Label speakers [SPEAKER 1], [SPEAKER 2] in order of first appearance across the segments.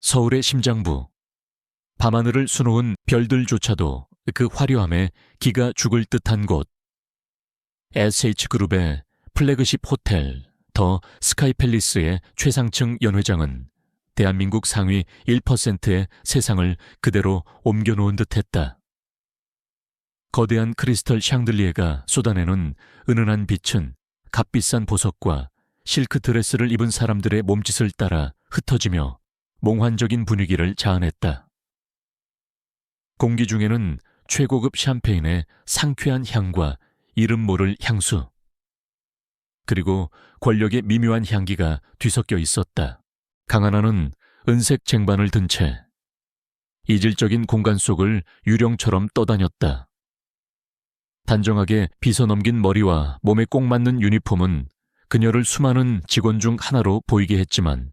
[SPEAKER 1] 서울의 심장부. 밤하늘을 수놓은 별들조차도 그 화려함에 기가 죽을 듯한 곳. SH그룹의 플래그십 호텔 더 스카이팰리스의 최상층 연회장은 대한민국 상위 1%의 세상을 그대로 옮겨놓은 듯했다. 거대한 크리스털 샹들리에가 쏟아내는 은은한 빛은 값비싼 보석과 실크 드레스를 입은 사람들의 몸짓을 따라 흩어지며 몽환적인 분위기를 자아냈다. 공기 중에는 최고급 샴페인의 상쾌한 향과 이름 모를 향수, 그리고 권력의 미묘한 향기가 뒤섞여 있었다. 강 하나는 은색 쟁반을 든 채 이질적인 공간 속을 유령처럼 떠다녔다. 단정하게 빗어넘긴 머리와 몸에 꼭 맞는 유니폼은 그녀를 수많은 직원 중 하나로 보이게 했지만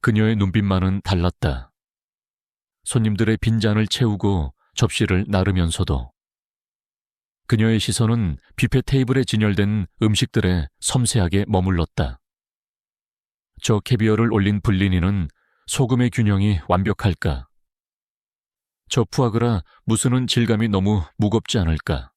[SPEAKER 1] 그녀의 눈빛만은 달랐다. 손님들의 빈잔을 채우고 접시를 나르면서도 그녀의 시선은 뷔페 테이블에 진열된 음식들에 섬세하게 머물렀다. 저 캐비어를 올린 블리니는 소금의 균형이 완벽할까? 저 푸아그라 무스는 질감이 너무 무겁지 않을까?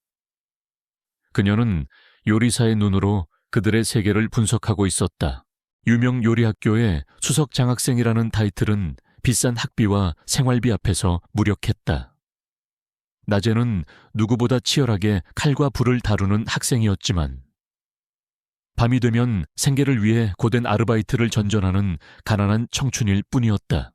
[SPEAKER 1] 그녀는 요리사의 눈으로 그들의 세계를 분석하고 있었다. 유명 요리학교의 수석 장학생이라는 타이틀은 비싼 학비와 생활비 앞에서 무력했다. 낮에는 누구보다 치열하게 칼과 불을 다루는 학생이었지만 밤이 되면 생계를 위해 고된 아르바이트를 전전하는 가난한 청춘일 뿐이었다.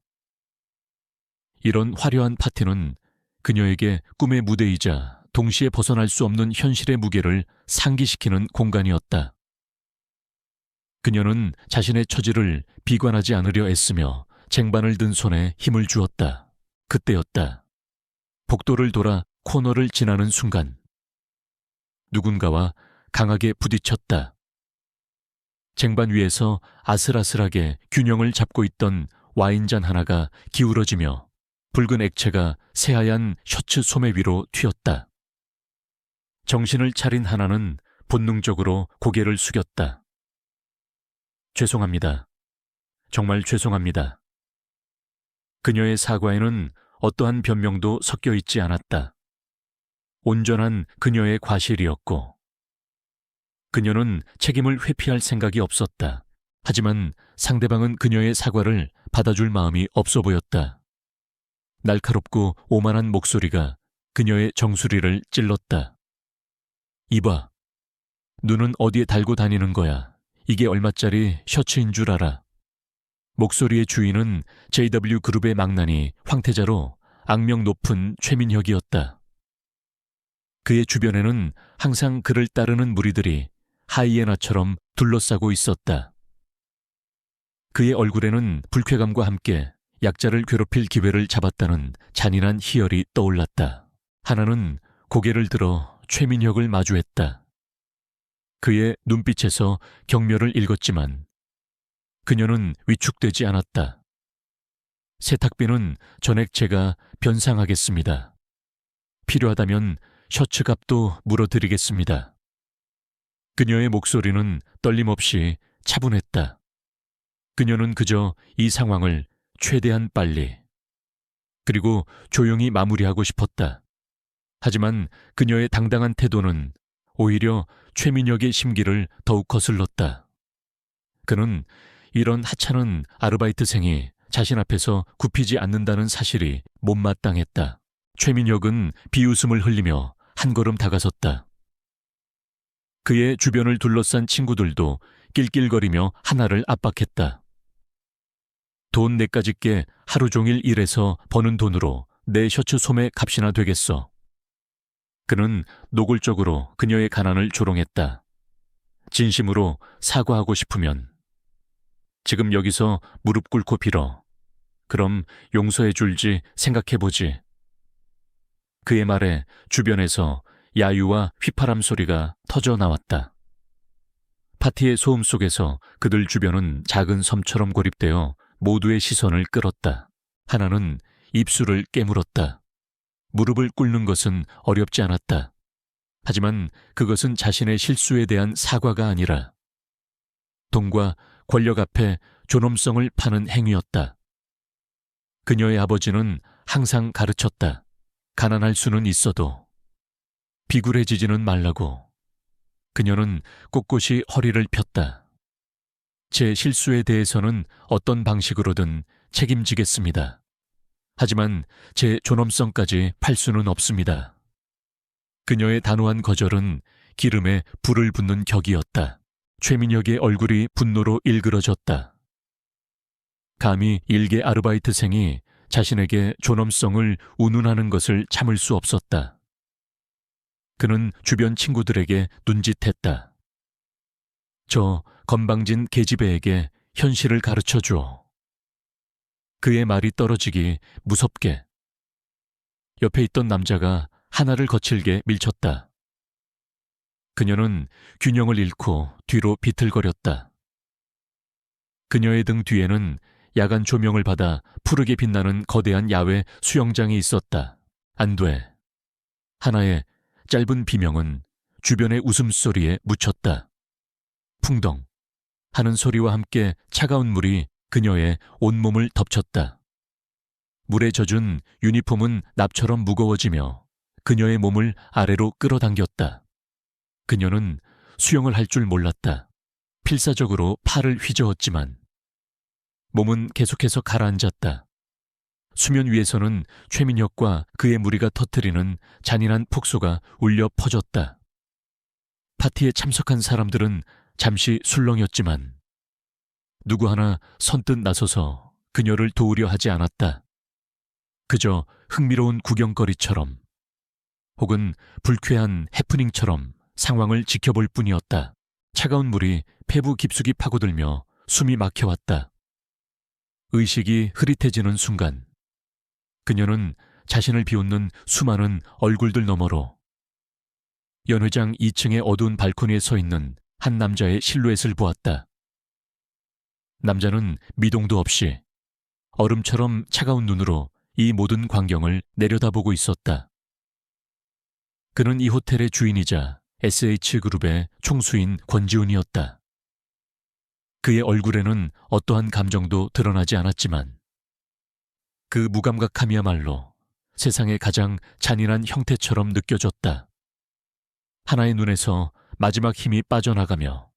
[SPEAKER 1] 이런 화려한 파티는 그녀에게 꿈의 무대이자 동시에 벗어날 수 없는 현실의 무게를 상기시키는 공간이었다. 그녀는 자신의 처지를 비관하지 않으려 애쓰며 쟁반을 든 손에 힘을 주었다. 그때였다. 복도를 돌아 코너를 지나는 순간 누군가와 강하게 부딪혔다. 쟁반 위에서 아슬아슬하게 균형을 잡고 있던 와인잔 하나가 기울어지며 붉은 액체가 새하얀 셔츠 소매 위로 튀었다. 정신을 차린 하나는 본능적으로 고개를 숙였다. 죄송합니다. 정말 죄송합니다. 그녀의 사과에는 어떠한 변명도 섞여 있지 않았다. 온전한 그녀의 과실이었고 그녀는 책임을 회피할 생각이 없었다. 하지만 상대방은 그녀의 사과를 받아줄 마음이 없어 보였다. 날카롭고 오만한 목소리가 그녀의 정수리를 찔렀다. 이봐, 눈은 어디에 달고 다니는 거야. 이게 얼마짜리 셔츠인 줄 알아. 목소리의 주인은 JW그룹의 망나니 황태자로 악명 높은 최민혁이었다. 그의 주변에는 항상 그를 따르는 무리들이 하이에나처럼 둘러싸고 있었다. 그의 얼굴에는 불쾌감과 함께 약자를 괴롭힐 기회를 잡았다는 잔인한 희열이 떠올랐다. 하나는 고개를 들어 최민혁을 마주했다. 그의 눈빛에서 경멸을 읽었지만 그녀는 위축되지 않았다. 세탁비는 전액 제가 변상하겠습니다. 필요하다면 셔츠 값도 물어드리겠습니다. 그녀의 목소리는 떨림없이 차분했다. 그녀는 그저 이 상황을 최대한 빨리 그리고 조용히 마무리하고 싶었다. 하지만 그녀의 당당한 태도는 오히려 최민혁의 심기를 더욱 거슬렀다. 그는 이런 하찮은 아르바이트생이 자신 앞에서 굽히지 않는다는 사실이 못마땅했다. 최민혁은 비웃음을 흘리며 한 걸음 다가섰다. 그의 주변을 둘러싼 친구들도 낄낄거리며 하나를 압박했다. 돈 내까짓게 하루 종일 일해서 버는 돈으로 내 셔츠 소매 값이나 되겠어. 그는 노골적으로 그녀의 가난을 조롱했다. 진심으로 사과하고 싶으면 지금 여기서 무릎 꿇고 빌어. 그럼 용서해 줄지 생각해보지. 그의 말에 주변에서 야유와 휘파람 소리가 터져 나왔다. 파티의 소음 속에서 그들 주변은 작은 섬처럼 고립되어 모두의 시선을 끌었다. 하나는 입술을 깨물었다. 무릎을 꿇는 것은 어렵지 않았다. 하지만 그것은 자신의 실수에 대한 사과가 아니라 돈과 권력 앞에 존엄성을 파는 행위였다. 그녀의 아버지는 항상 가르쳤다. 가난할 수는 있어도 비굴해지지는 말라고. 그녀는 꼿꼿이 허리를 폈다. 제 실수에 대해서는 어떤 방식으로든 책임지겠습니다. 하지만 제 존엄성까지 팔 수는 없습니다. 그녀의 단호한 거절은 기름에 불을 붓는 격이었다. 최민혁의 얼굴이 분노로 일그러졌다. 감히 일개 아르바이트생이 자신에게 존엄성을 운운하는 것을 참을 수 없었다. 그는 주변 친구들에게 눈짓했다. 저 건방진 계집애에게 현실을 가르쳐 주어. 그의 말이 떨어지기 무섭게. 옆에 있던 남자가 하나를 거칠게 밀쳤다. 그녀는 균형을 잃고 뒤로 비틀거렸다. 그녀의 등 뒤에는 야간 조명을 받아 푸르게 빛나는 거대한 야외 수영장이 있었다. 안 돼. 하나의 짧은 비명은 주변의 웃음소리에 묻혔다. 풍덩 하는 소리와 함께 차가운 물이 그녀의 온몸을 덮쳤다. 물에 젖은 유니폼은 납처럼 무거워지며 그녀의 몸을 아래로 끌어당겼다. 그녀는 수영을 할 줄 몰랐다. 필사적으로 팔을 휘저었지만 몸은 계속해서 가라앉았다. 수면 위에서는 최민혁과 그의 무리가 터뜨리는 잔인한 폭소가 울려 퍼졌다. 파티에 참석한 사람들은 잠시 술렁였지만 누구 하나 선뜻 나서서 그녀를 도우려 하지 않았다. 그저 흥미로운 구경거리처럼 혹은 불쾌한 해프닝처럼 상황을 지켜볼 뿐이었다. 차가운 물이 폐부 깊숙이 파고들며 숨이 막혀왔다. 의식이 흐릿해지는 순간 그녀는 자신을 비웃는 수많은 얼굴들 너머로 연회장 2층의 어두운 발코니에 서 있는 한 남자의 실루엣을 보았다. 남자는 미동도 없이 얼음처럼 차가운 눈으로 이 모든 광경을 내려다보고 있었다. 그는 이 호텔의 주인이자 SH그룹의 총수인 권지훈이었다. 그의 얼굴에는 어떠한 감정도 드러나지 않았지만 그 무감각함이야말로 세상의 가장 잔인한 형태처럼 느껴졌다. 하나의 눈에서 마지막 힘이 빠져나가며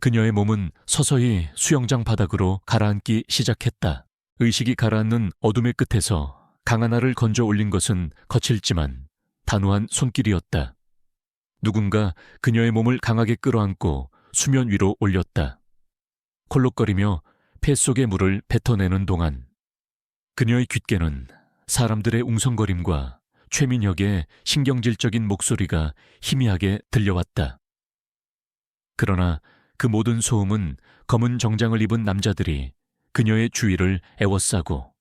[SPEAKER 1] 그녀의 몸은 서서히 수영장 바닥으로 가라앉기 시작했다. 의식이 가라앉는 어둠의 끝에서 강한 알을 건져 올린 것은 거칠지만 단호한 손길이었다. 누군가 그녀의 몸을 강하게 끌어안고 수면 위로 올렸다. 콜록거리며 폐 속의 물을 뱉어내는 동안 그녀의 귓게는 사람들의 웅성거림과 최민혁의 신경질적인 목소리가 희미하게 들려왔다. 그러나 그 모든 소음은 검은 정장을 입은 남자들이 그녀의 주위를 에워싸고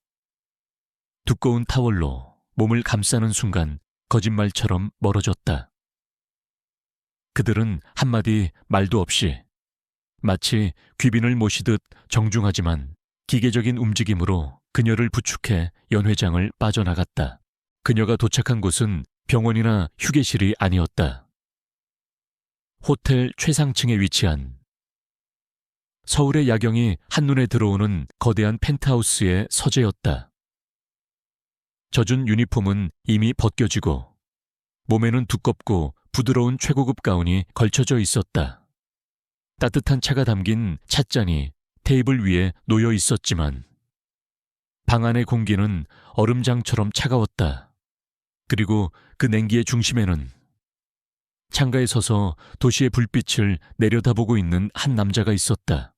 [SPEAKER 1] 두꺼운 타월로 몸을 감싸는 순간 거짓말처럼 멀어졌다. 그들은 한마디 말도 없이 마치 귀빈을 모시듯 정중하지만 기계적인 움직임으로 그녀를 부축해 연회장을 빠져나갔다. 그녀가 도착한 곳은 병원이나 휴게실이 아니었다. 호텔 최상층에 위치한 서울의 야경이 한눈에 들어오는 거대한 펜트하우스의 서재였다. 젖은 유니폼은 이미 벗겨지고 몸에는 두껍고 부드러운 최고급 가운이 걸쳐져 있었다. 따뜻한 차가 담긴 찻잔이 테이블 위에 놓여 있었지만 방 안의 공기는 얼음장처럼 차가웠다. 그리고 그 냉기의 중심에는 창가에 서서 도시의 불빛을 내려다보고 있는 한 남자가 있었다.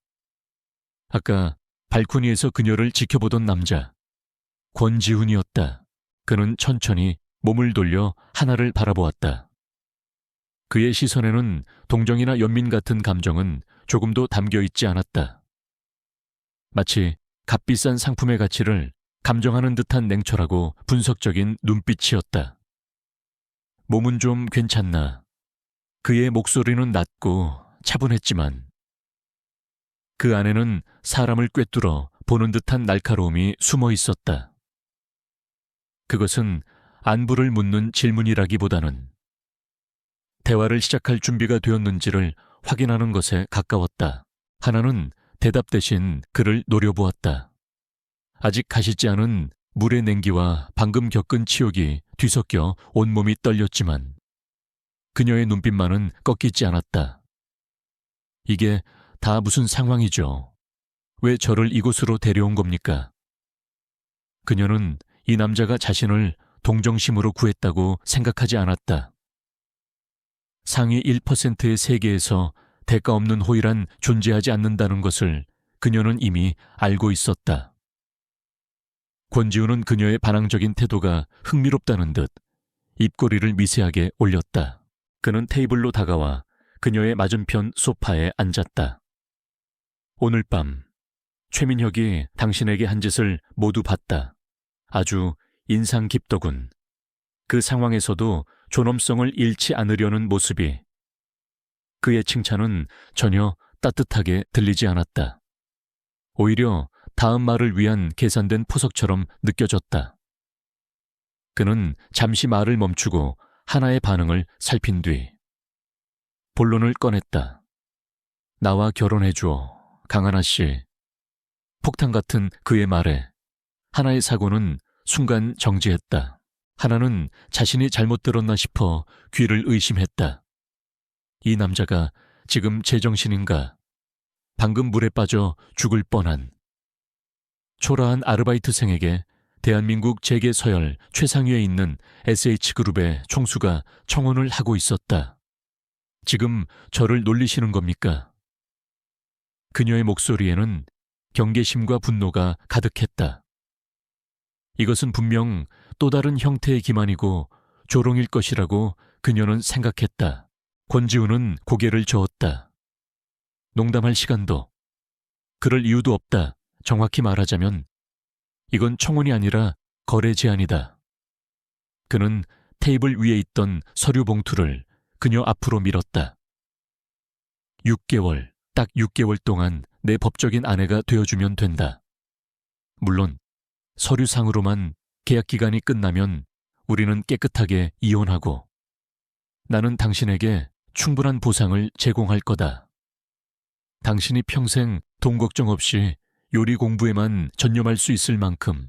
[SPEAKER 1] 아까 발코니에서 그녀를 지켜보던 남자, 권지훈이었다. 그는 천천히 몸을 돌려 하나를 바라보았다. 그의 시선에는 동정이나 연민 같은 감정은 조금도 담겨있지 않았다. 마치 값비싼 상품의 가치를 감정하는 듯한 냉철하고 분석적인 눈빛이었다. 몸은 좀 괜찮나? 그의 목소리는 낮고 차분했지만 그 안에는 사람을 꿰뚫어 보는 듯한 날카로움이 숨어 있었다. 그것은 안부를 묻는 질문이라기보다는 대화를 시작할 준비가 되었는지를 확인하는 것에 가까웠다. 하나는 대답 대신 그를 노려보았다. 아직 가시지 않은 물의 냉기와 방금 겪은 치욕이 뒤섞여 온몸이 떨렸지만 그녀의 눈빛만은 꺾이지 않았다. 이게 다 무슨 상황이죠? 왜 저를 이곳으로 데려온 겁니까? 그녀는 이 남자가 자신을 동정심으로 구했다고 생각하지 않았다. 상위 1%의 세계에서 대가 없는 호의란 존재하지 않는다는 것을 그녀는 이미 알고 있었다. 권지우는 그녀의 반항적인 태도가 흥미롭다는 듯 입꼬리를 미세하게 올렸다. 그는 테이블로 다가와 그녀의 맞은편 소파에 앉았다. 오늘 밤 최민혁이 당신에게 한 짓을 모두 봤다. 아주 인상 깊더군. 그 상황에서도 존엄성을 잃지 않으려는 모습이. 그의 칭찬은 전혀 따뜻하게 들리지 않았다. 오히려 다음 말을 위한 계산된 포석처럼 느껴졌다. 그는 잠시 말을 멈추고 하나의 반응을 살핀 뒤 본론을 꺼냈다. 나와 결혼해줘, 강하나 씨. 폭탄 같은 그의 말에 하나의 사고는 순간 정지했다. 하나는 자신이 잘못 들었나 싶어 귀를 의심했다. 이 남자가 지금 제정신인가? 방금 물에 빠져 죽을 뻔한. 초라한 아르바이트생에게 대한민국 재계 서열 최상위에 있는 SH그룹의 총수가 청혼을 하고 있었다. 지금 저를 놀리시는 겁니까? 그녀의 목소리에는 경계심과 분노가 가득했다. 이것은 분명 또 다른 형태의 기만이고 조롱일 것이라고 그녀는 생각했다. 권지우는 고개를 저었다. 농담할 시간도, 그럴 이유도 없다. 정확히 말하자면 이건 청혼이 아니라 거래 제안이다. 그는 테이블 위에 있던 서류 봉투를 그녀 앞으로 밀었다. 6개월, 딱 6개월 동안 내 법적인 아내가 되어주면 된다. 물론 서류상으로만 계약 기간이 끝나면 우리는 깨끗하게 이혼하고 나는 당신에게 충분한 보상을 제공할 거다. 당신이 평생 돈 걱정 없이 요리 공부에만 전념할 수 있을 만큼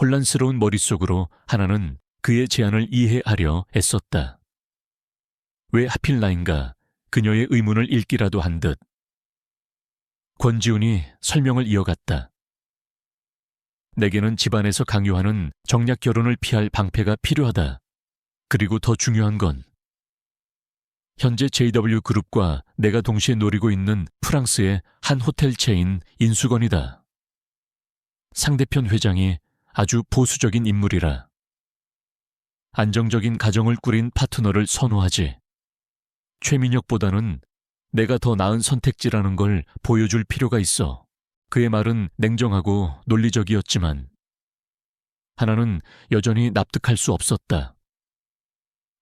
[SPEAKER 1] 혼란스러운 머릿속으로 하나는 그의 제안을 이해하려 애썼다. 왜 하필 나인가 그녀의 의문을 읽기라도 한 듯. 권지훈이 설명을 이어갔다. 내게는 집안에서 강요하는 정략 결혼을 피할 방패가 필요하다. 그리고 더 중요한 건 현재 JW그룹과 내가 동시에 노리고 있는 프랑스의 한 호텔 체인 인수건이다. 상대편 회장이 아주 보수적인 인물이라. 안정적인 가정을 꾸린 파트너를 선호하지. 최민혁보다는 내가 더 나은 선택지라는 걸 보여줄 필요가 있어. 그의 말은 냉정하고 논리적이었지만 하나는 여전히 납득할 수 없었다.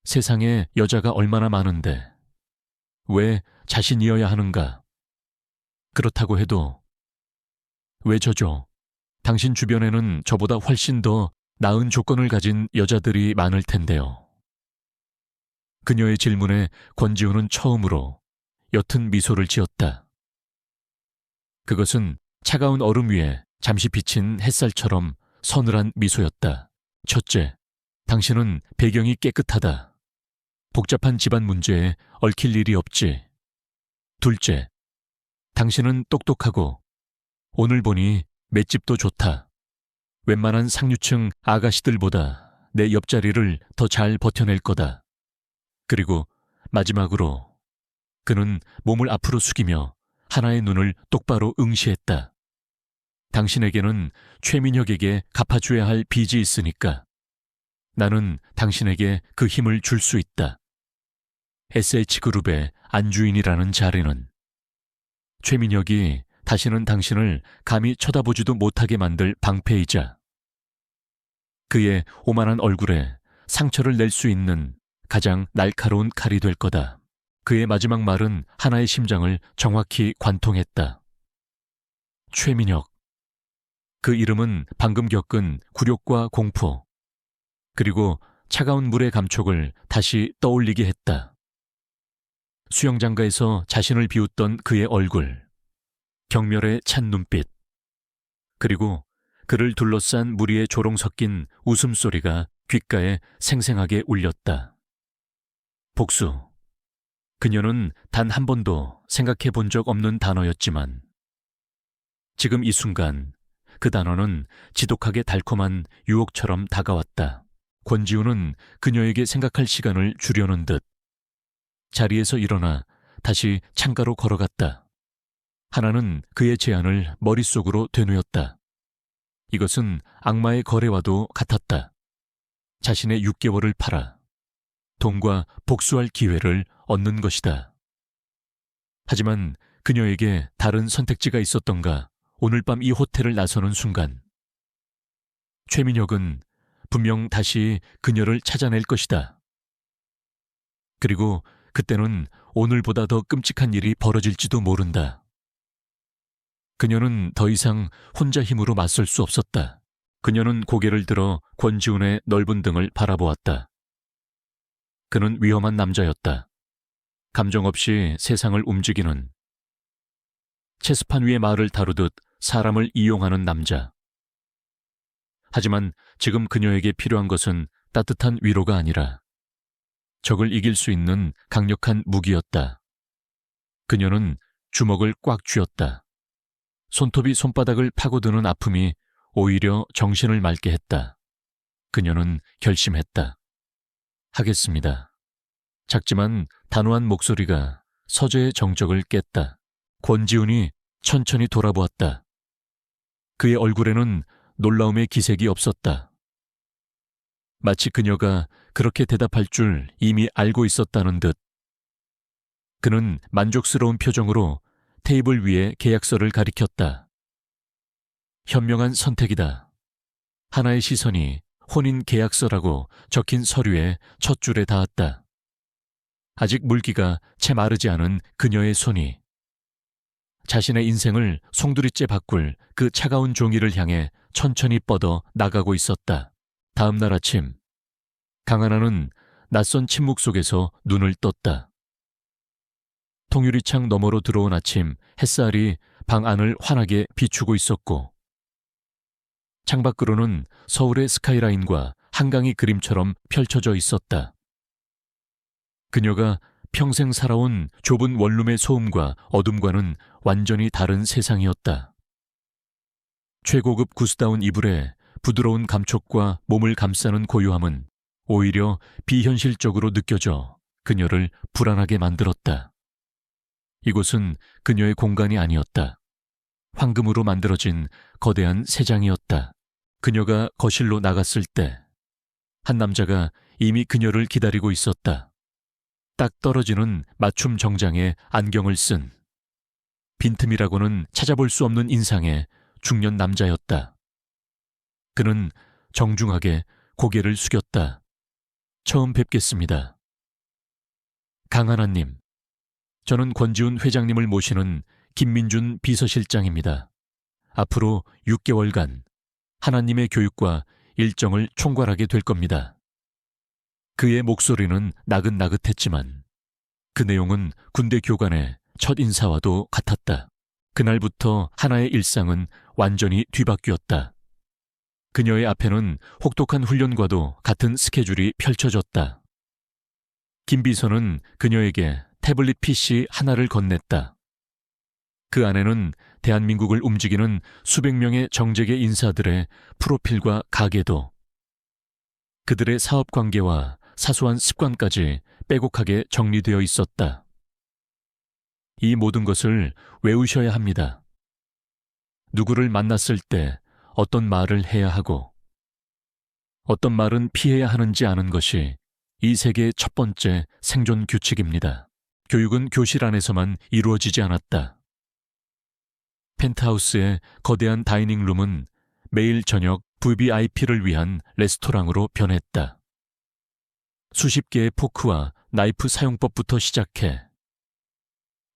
[SPEAKER 1] 세상에 여자가 얼마나 많은데 왜 자신이어야 하는가? 그렇다고 해도 왜 저죠? 당신 주변에는 저보다 훨씬 더 나은 조건을 가진 여자들이 많을 텐데요. 그녀의 질문에 권지훈은 처음으로 옅은 미소를 지었다. 그것은 차가운 얼음 위에 잠시 비친 햇살처럼 서늘한 미소였다. 첫째, 당신은 배경이 깨끗하다. 복잡한 집안 문제에 얽힐 일이 없지. 둘째, 당신은 똑똑하고 오늘 보니 맷집도 좋다. 웬만한 상류층 아가씨들보다 내 옆자리를 더 잘 버텨낼 거다. 그리고 마지막으로 그는 몸을 앞으로 숙이며 하나의 눈을 똑바로 응시했다. 당신에게는 최민혁에게 갚아줘야 할 빚이 있으니까 나는 당신에게 그 힘을 줄 수 있다. SH그룹의 안주인이라는 자리는 최민혁이 다시는 당신을 감히 쳐다보지도 못하게 만들 방패이자 그의 오만한 얼굴에 상처를 낼 수 있는 가장 날카로운 칼이 될 거다. 그의 마지막 말은 하나의 심장을 정확히 관통했다. 최민혁. 그 이름은 방금 겪은 굴욕과 공포, 그리고 차가운 물의 감촉을 다시 떠올리게 했다. 수영장가에서 자신을 비웃던 그의 얼굴, 경멸에 찬 눈빛, 그리고 그를 둘러싼 무리의 조롱 섞인 웃음소리가 귓가에 생생하게 울렸다. 복수. 그녀는 단 한 번도 생각해 본 적 없는 단어였지만 지금 이 순간 그 단어는 지독하게 달콤한 유혹처럼 다가왔다. 권지우는 그녀에게 생각할 시간을 주려는 듯 자리에서 일어나 다시 창가로 걸어갔다. 하나는 그의 제안을 머릿속으로 되뇌었다. 이것은 악마의 거래와도 같았다. 자신의 6개월을 팔아 돈과 복수할 기회를 얻는 것이다. 하지만 그녀에게 다른 선택지가 있었던가. 오늘 밤 이 호텔을 나서는 순간 최민혁은 분명 다시 그녀를 찾아낼 것이다. 그리고 그때는 오늘보다 더 끔찍한 일이 벌어질지도 모른다. 그녀는 더 이상 혼자 힘으로 맞설 수 없었다. 그녀는 고개를 들어 권지훈의 넓은 등을 바라보았다. 그는 위험한 남자였다. 감정 없이 세상을 움직이는, 체스판 위의 말을 다루듯 사람을 이용하는 남자. 하지만 지금 그녀에게 필요한 것은 따뜻한 위로가 아니라 적을 이길 수 있는 강력한 무기였다. 그녀는 주먹을 꽉 쥐었다. 손톱이 손바닥을 파고드는 아픔이 오히려 정신을 맑게 했다. 그녀는 결심했다. 하겠습니다. 작지만 단호한 목소리가 서재의 정적을 깼다. 권지훈이 천천히 돌아보았다. 그의 얼굴에는 놀라움의 기색이 없었다. 마치 그녀가 그렇게 대답할 줄 이미 알고 있었다는 듯. 그는 만족스러운 표정으로 테이블 위에 계약서를 가리켰다. 현명한 선택이다. 하나의 시선이 혼인 계약서라고 적힌 서류의 첫 줄에 닿았다. 아직 물기가 채 마르지 않은 그녀의 손이 자신의 인생을 송두리째 바꿀 그 차가운 종이를 향해 천천히 뻗어 나가고 있었다. 다음 날 아침, 강하나는 낯선 침묵 속에서 눈을 떴다. 통유리창 너머로 들어온 아침 햇살이 방 안을 환하게 비추고 있었고 창밖으로는 서울의 스카이라인과 한강이 그림처럼 펼쳐져 있었다. 그녀가 평생 살아온 좁은 원룸의 소음과 어둠과는 완전히 다른 세상이었다. 최고급 구스다운 이불에 부드러운 감촉과 몸을 감싸는 고요함은 오히려 비현실적으로 느껴져 그녀를 불안하게 만들었다. 이곳은 그녀의 공간이 아니었다. 황금으로 만들어진 거대한 새장이었다. 그녀가 거실로 나갔을 때 한 남자가 이미 그녀를 기다리고 있었다. 딱 떨어지는 맞춤 정장에 안경을 쓴 빈틈이라고는 찾아볼 수 없는 인상의 중년 남자였다. 그는 정중하게 고개를 숙였다. 처음 뵙겠습니다. 강하나님, 저는 권지훈 회장님을 모시는 김민준 비서실장입니다. 앞으로 6개월간 하나님의 교육과 일정을 총괄하게 될 겁니다. 그의 목소리는 나긋나긋했지만 그 내용은 군대 교관의 첫 인사와도 같았다. 그날부터 하나의 일상은 완전히 뒤바뀌었다. 그녀의 앞에는 혹독한 훈련과도 같은 스케줄이 펼쳐졌다. 김 비서는 그녀에게 태블릿 PC 하나를 건넸다. 그 안에는 대한민국을 움직이는 수백 명의 정재계 인사들의 프로필과 가계도, 그들의 사업 관계와 사소한 습관까지 빼곡하게 정리되어 있었다. 이 모든 것을 외우셔야 합니다. 누구를 만났을 때 어떤 말을 해야 하고 어떤 말은 피해야 하는지 아는 것이 이 세계의 첫 번째 생존 규칙입니다. 교육은 교실 안에서만 이루어지지 않았다. 펜트하우스의 거대한 다이닝룸은 매일 저녁 VVIP를 위한 레스토랑으로 변했다. 수십 개의 포크와 나이프 사용법부터 시작해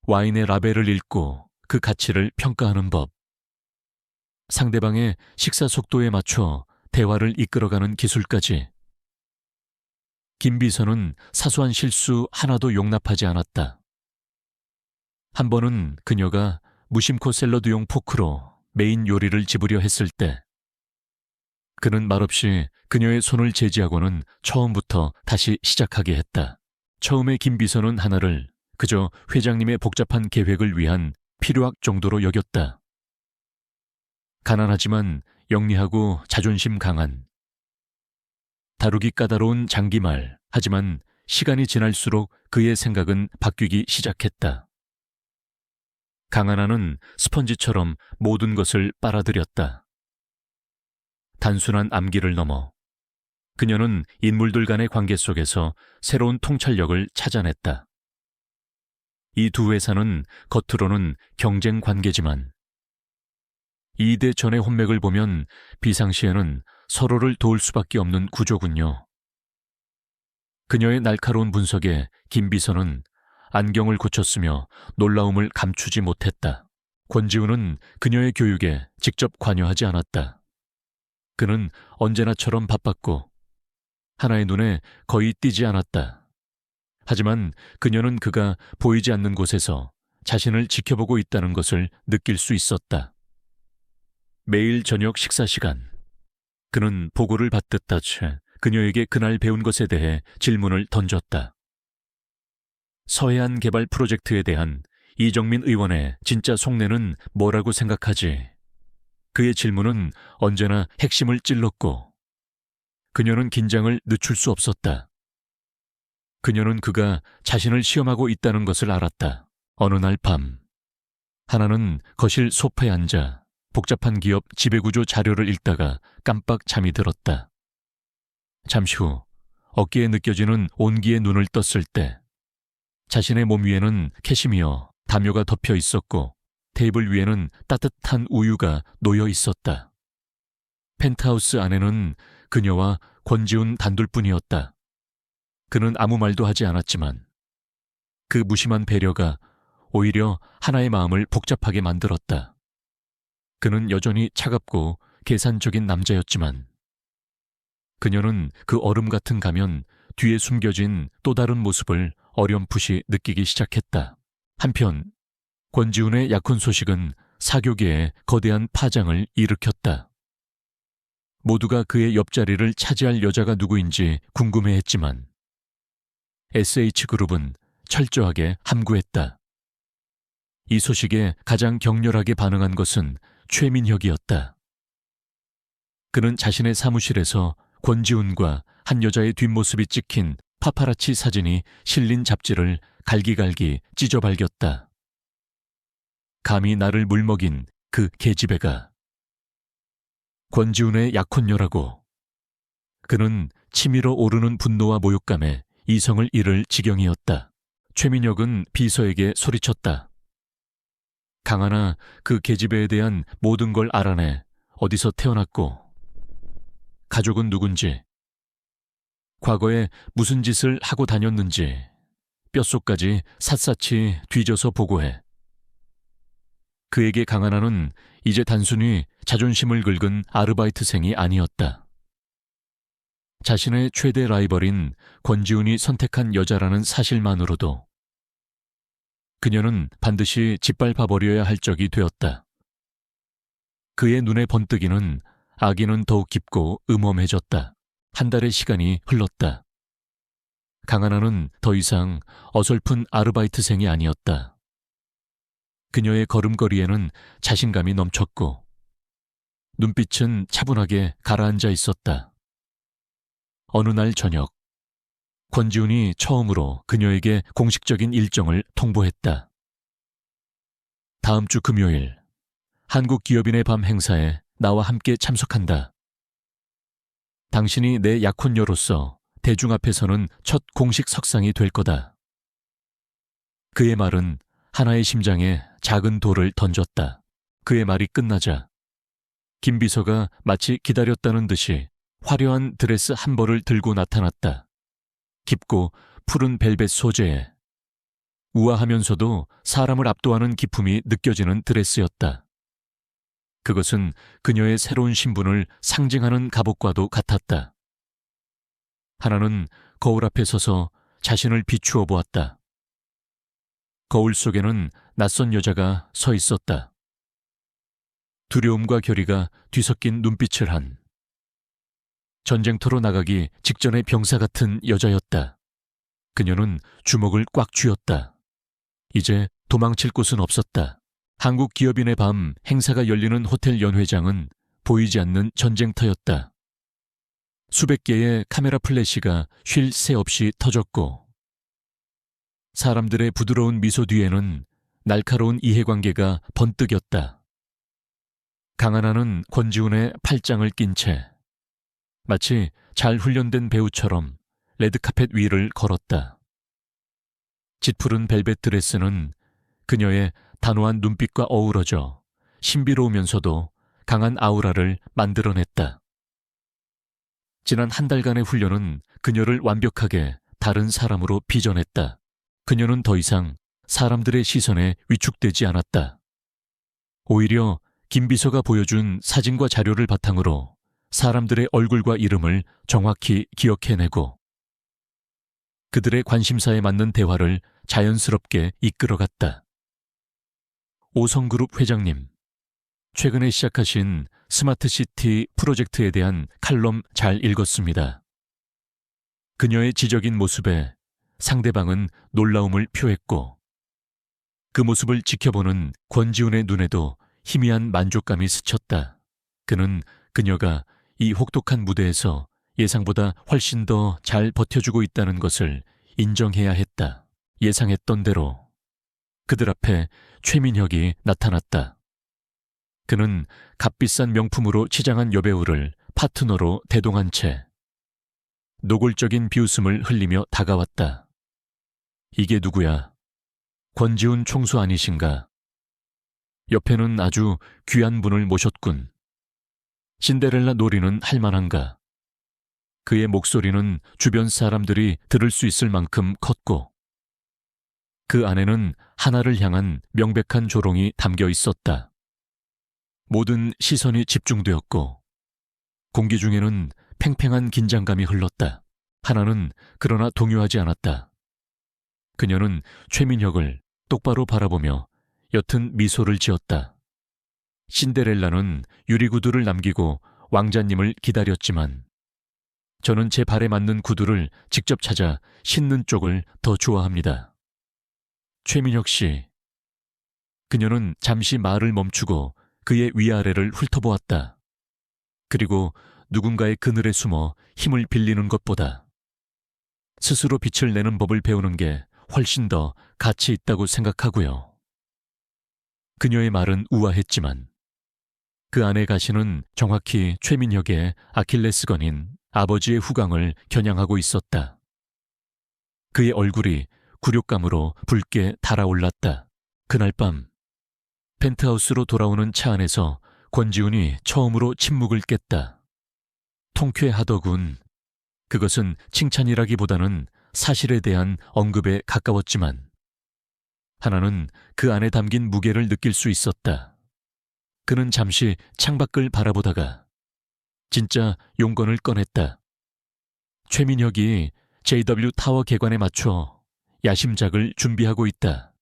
[SPEAKER 1] 와인의 라벨을 읽고 그 가치를 평가하는 법, 상대방의 식사 속도에 맞춰 대화를 이끌어가는 기술까지. 김 비서는 사소한 실수 하나도 용납하지 않았다. 한 번은 그녀가 무심코 샐러드용 포크로 메인 요리를 집으려 했을 때 그는 말없이 그녀의 손을 제지하고는 처음부터 다시 시작하게 했다. 처음에 김 비서는 하나를 그저 회장님의 복잡한 계획을 위한 필요악 정도로 여겼다. 가난하지만 영리하고 자존심 강한, 다루기 까다로운 장기말. 하지만 시간이 지날수록 그의 생각은 바뀌기 시작했다. 강하나는 스펀지처럼 모든 것을 빨아들였다. 단순한 암기를 넘어 그녀는 인물들 간의 관계 속에서 새로운 통찰력을 찾아냈다. 이 두 회사는 겉으로는 경쟁 관계지만 이대 전의 혼맥을 보면 비상시에는 서로를 도울 수밖에 없는 구조군요. 그녀의 날카로운 분석에 김 비서는 안경을 고쳤으며 놀라움을 감추지 못했다. 권지훈은 그녀의 교육에 직접 관여하지 않았다. 그는 언제나처럼 바빴고 하나의 눈에 거의 띄지 않았다. 하지만 그녀는 그가 보이지 않는 곳에서 자신을 지켜보고 있다는 것을 느낄 수 있었다. 매일 저녁 식사 시간, 그는 보고를 받듯 다채 그녀에게 그날 배운 것에 대해 질문을 던졌다. 서해안 개발 프로젝트에 대한 이정민 의원의 진짜 속내는 뭐라고 생각하지? 그의 질문은 언제나 핵심을 찔렀고 그녀는 긴장을 늦출 수 없었다. 그녀는 그가 자신을 시험하고 있다는 것을 알았다. 어느 날 밤, 하나는 거실 소파에 앉아 복잡한 기업 지배구조 자료를 읽다가 깜빡 잠이 들었다. 잠시 후 어깨에 느껴지는 온기에 눈을 떴을 때 자신의 몸 위에는 캐시미어, 담요가 덮여 있었고 테이블 위에는 따뜻한 우유가 놓여 있었다. 펜트하우스 안에는 그녀와 권지훈 단둘뿐이었다. 그는 아무 말도 하지 않았지만 그 무심한 배려가 오히려 하나의 마음을 복잡하게 만들었다. 그는 여전히 차갑고 계산적인 남자였지만 그녀는 그 얼음 같은 가면 뒤에 숨겨진 또 다른 모습을 어렴풋이 느끼기 시작했다. 한편 권지훈의 약혼 소식은 사교계에 거대한 파장을 일으켰다. 모두가 그의 옆자리를 차지할 여자가 누구인지 궁금해했지만 SH그룹은 철저하게 함구했다. 이 소식에 가장 격렬하게 반응한 것은 최민혁이었다. 그는 자신의 사무실에서 권지훈과 한 여자의 뒷모습이 찍힌 파파라치 사진이 실린 잡지를 갈기갈기 찢어 발겼다. 감히 나를 물먹인 그 계집애가 권지훈의 약혼녀라고. 그는 치밀어 오르는 분노와 모욕감에 이성을 잃을 지경이었다. 최민혁은 비서에게 소리쳤다. 강하나 그 계집애에 대한 모든 걸 알아내. 어디서 태어났고 가족은 누군지, 과거에 무슨 짓을 하고 다녔는지 뼛속까지 샅샅이 뒤져서 보고해. 그에게 강하나는 이제 단순히 자존심을 긁은 아르바이트생이 아니었다. 자신의 최대 라이벌인 권지훈이 선택한 여자라는 사실만으로도 그녀는 반드시 짓밟아버려야 할 적이 되었다. 그의 눈의 번뜩이는 악의는 더욱 깊고 음험해졌다. 한 달의 시간이 흘렀다. 강하나는 더 이상 어설픈 아르바이트생이 아니었다. 그녀의 걸음걸이에는 자신감이 넘쳤고 눈빛은 차분하게 가라앉아 있었다. 어느 날 저녁, 권지훈이 처음으로 그녀에게 공식적인 일정을 통보했다. 다음 주 금요일, 한국 기업인의 밤 행사에 나와 함께 참석한다. 당신이 내 약혼녀로서 대중 앞에서는 첫 공식 석상이 될 거다. 그의 말은 하나의 심장에 작은 돌을 던졌다. 그의 말이 끝나자 김 비서가 마치 기다렸다는 듯이 화려한 드레스 한 벌을 들고 나타났다. 깊고 푸른 벨벳 소재에 우아하면서도 사람을 압도하는 기품이 느껴지는 드레스였다. 그것은 그녀의 새로운 신분을 상징하는 갑옷과도 같았다. 하나는 거울 앞에 서서 자신을 비추어 보았다. 거울 속에는 낯선 여자가 서 있었다. 두려움과 결의가 뒤섞인 눈빛을 한 전쟁터로 나가기 직전의 병사 같은 여자였다. 그녀는 주먹을 꽉 쥐었다. 이제 도망칠 곳은 없었다. 한국 기업인의 밤 행사가 열리는 호텔 연회장은 보이지 않는 전쟁터였다. 수백 개의 카메라 플래시가 쉴 새 없이 터졌고 사람들의 부드러운 미소 뒤에는 날카로운 이해관계가 번뜩였다. 강하나는 권지훈의 팔짱을 낀 채 마치 잘 훈련된 배우처럼 레드카펫 위를 걸었다. 짙푸른 벨벳 드레스는 그녀의 단호한 눈빛과 어우러져 신비로우면서도 강한 아우라를 만들어냈다. 지난 한 달간의 훈련은 그녀를 완벽하게 다른 사람으로 빚어냈다. 그녀는 더 이상 사람들의 시선에 위축되지 않았다. 오히려 김 비서가 보여준 사진과 자료를 바탕으로 사람들의 얼굴과 이름을 정확히 기억해내고 그들의 관심사에 맞는 대화를 자연스럽게 이끌어갔다. 오성그룹 회장님, 최근에 시작하신 스마트시티 프로젝트에 대한 칼럼 잘 읽었습니다. 그녀의 지적인 모습에 상대방은 놀라움을 표했고 그 모습을 지켜보는 권지훈의 눈에도 희미한 만족감이 스쳤다. 그는 그녀가 이 혹독한 무대에서 예상보다 훨씬 더 잘 버텨주고 있다는 것을 인정해야 했다. 예상했던 대로 그들 앞에 최민혁이 나타났다. 그는 값비싼 명품으로 치장한 여배우를 파트너로 대동한 채 노골적인 비웃음을 흘리며 다가왔다. 이게 누구야? 권지훈 총수 아니신가? 옆에는 아주 귀한 분을 모셨군. 신데렐라 놀이는 할만한가? 그의 목소리는 주변 사람들이 들을 수 있을 만큼 컸고 그 안에는 하나를 향한 명백한 조롱이 담겨 있었다. 모든 시선이 집중되었고 공기 중에는 팽팽한 긴장감이 흘렀다. 하나는 그러나 동요하지 않았다. 그녀는 최민혁을 똑바로 바라보며 옅은 미소를 지었다. 신데렐라는 유리구두를 남기고 왕자님을 기다렸지만 저는 제 발에 맞는 구두를 직접 찾아 신는 쪽을 더 좋아합니다. 최민혁 씨. 그녀는 잠시 말을 멈추고 그의 위아래를 훑어보았다. 그리고 누군가의 그늘에 숨어 힘을 빌리는 것보다 스스로 빛을 내는 법을 배우는 게 훨씬 더 가치 있다고 생각하고요. 그녀의 말은 우아했지만 그 안에 가시는 정확히 최민혁의 아킬레스건인 아버지의 후광을 겨냥하고 있었다. 그의 얼굴이 굴욕감으로 붉게 달아올랐다. 그날 밤 펜트하우스로 돌아오는 차 안에서 권지훈이 처음으로 침묵을 깼다. 통쾌하더군. 그것은 칭찬이라기보다는 사실에 대한 언급에 가까웠지만 하나는 그 안에 담긴 무게를 느낄 수 있었다. 그는 잠시 창밖을 바라보다가 진짜 용건을 꺼냈다. 최민혁이 JW 타워 개관에 맞춰 야심작을 준비하고 있다.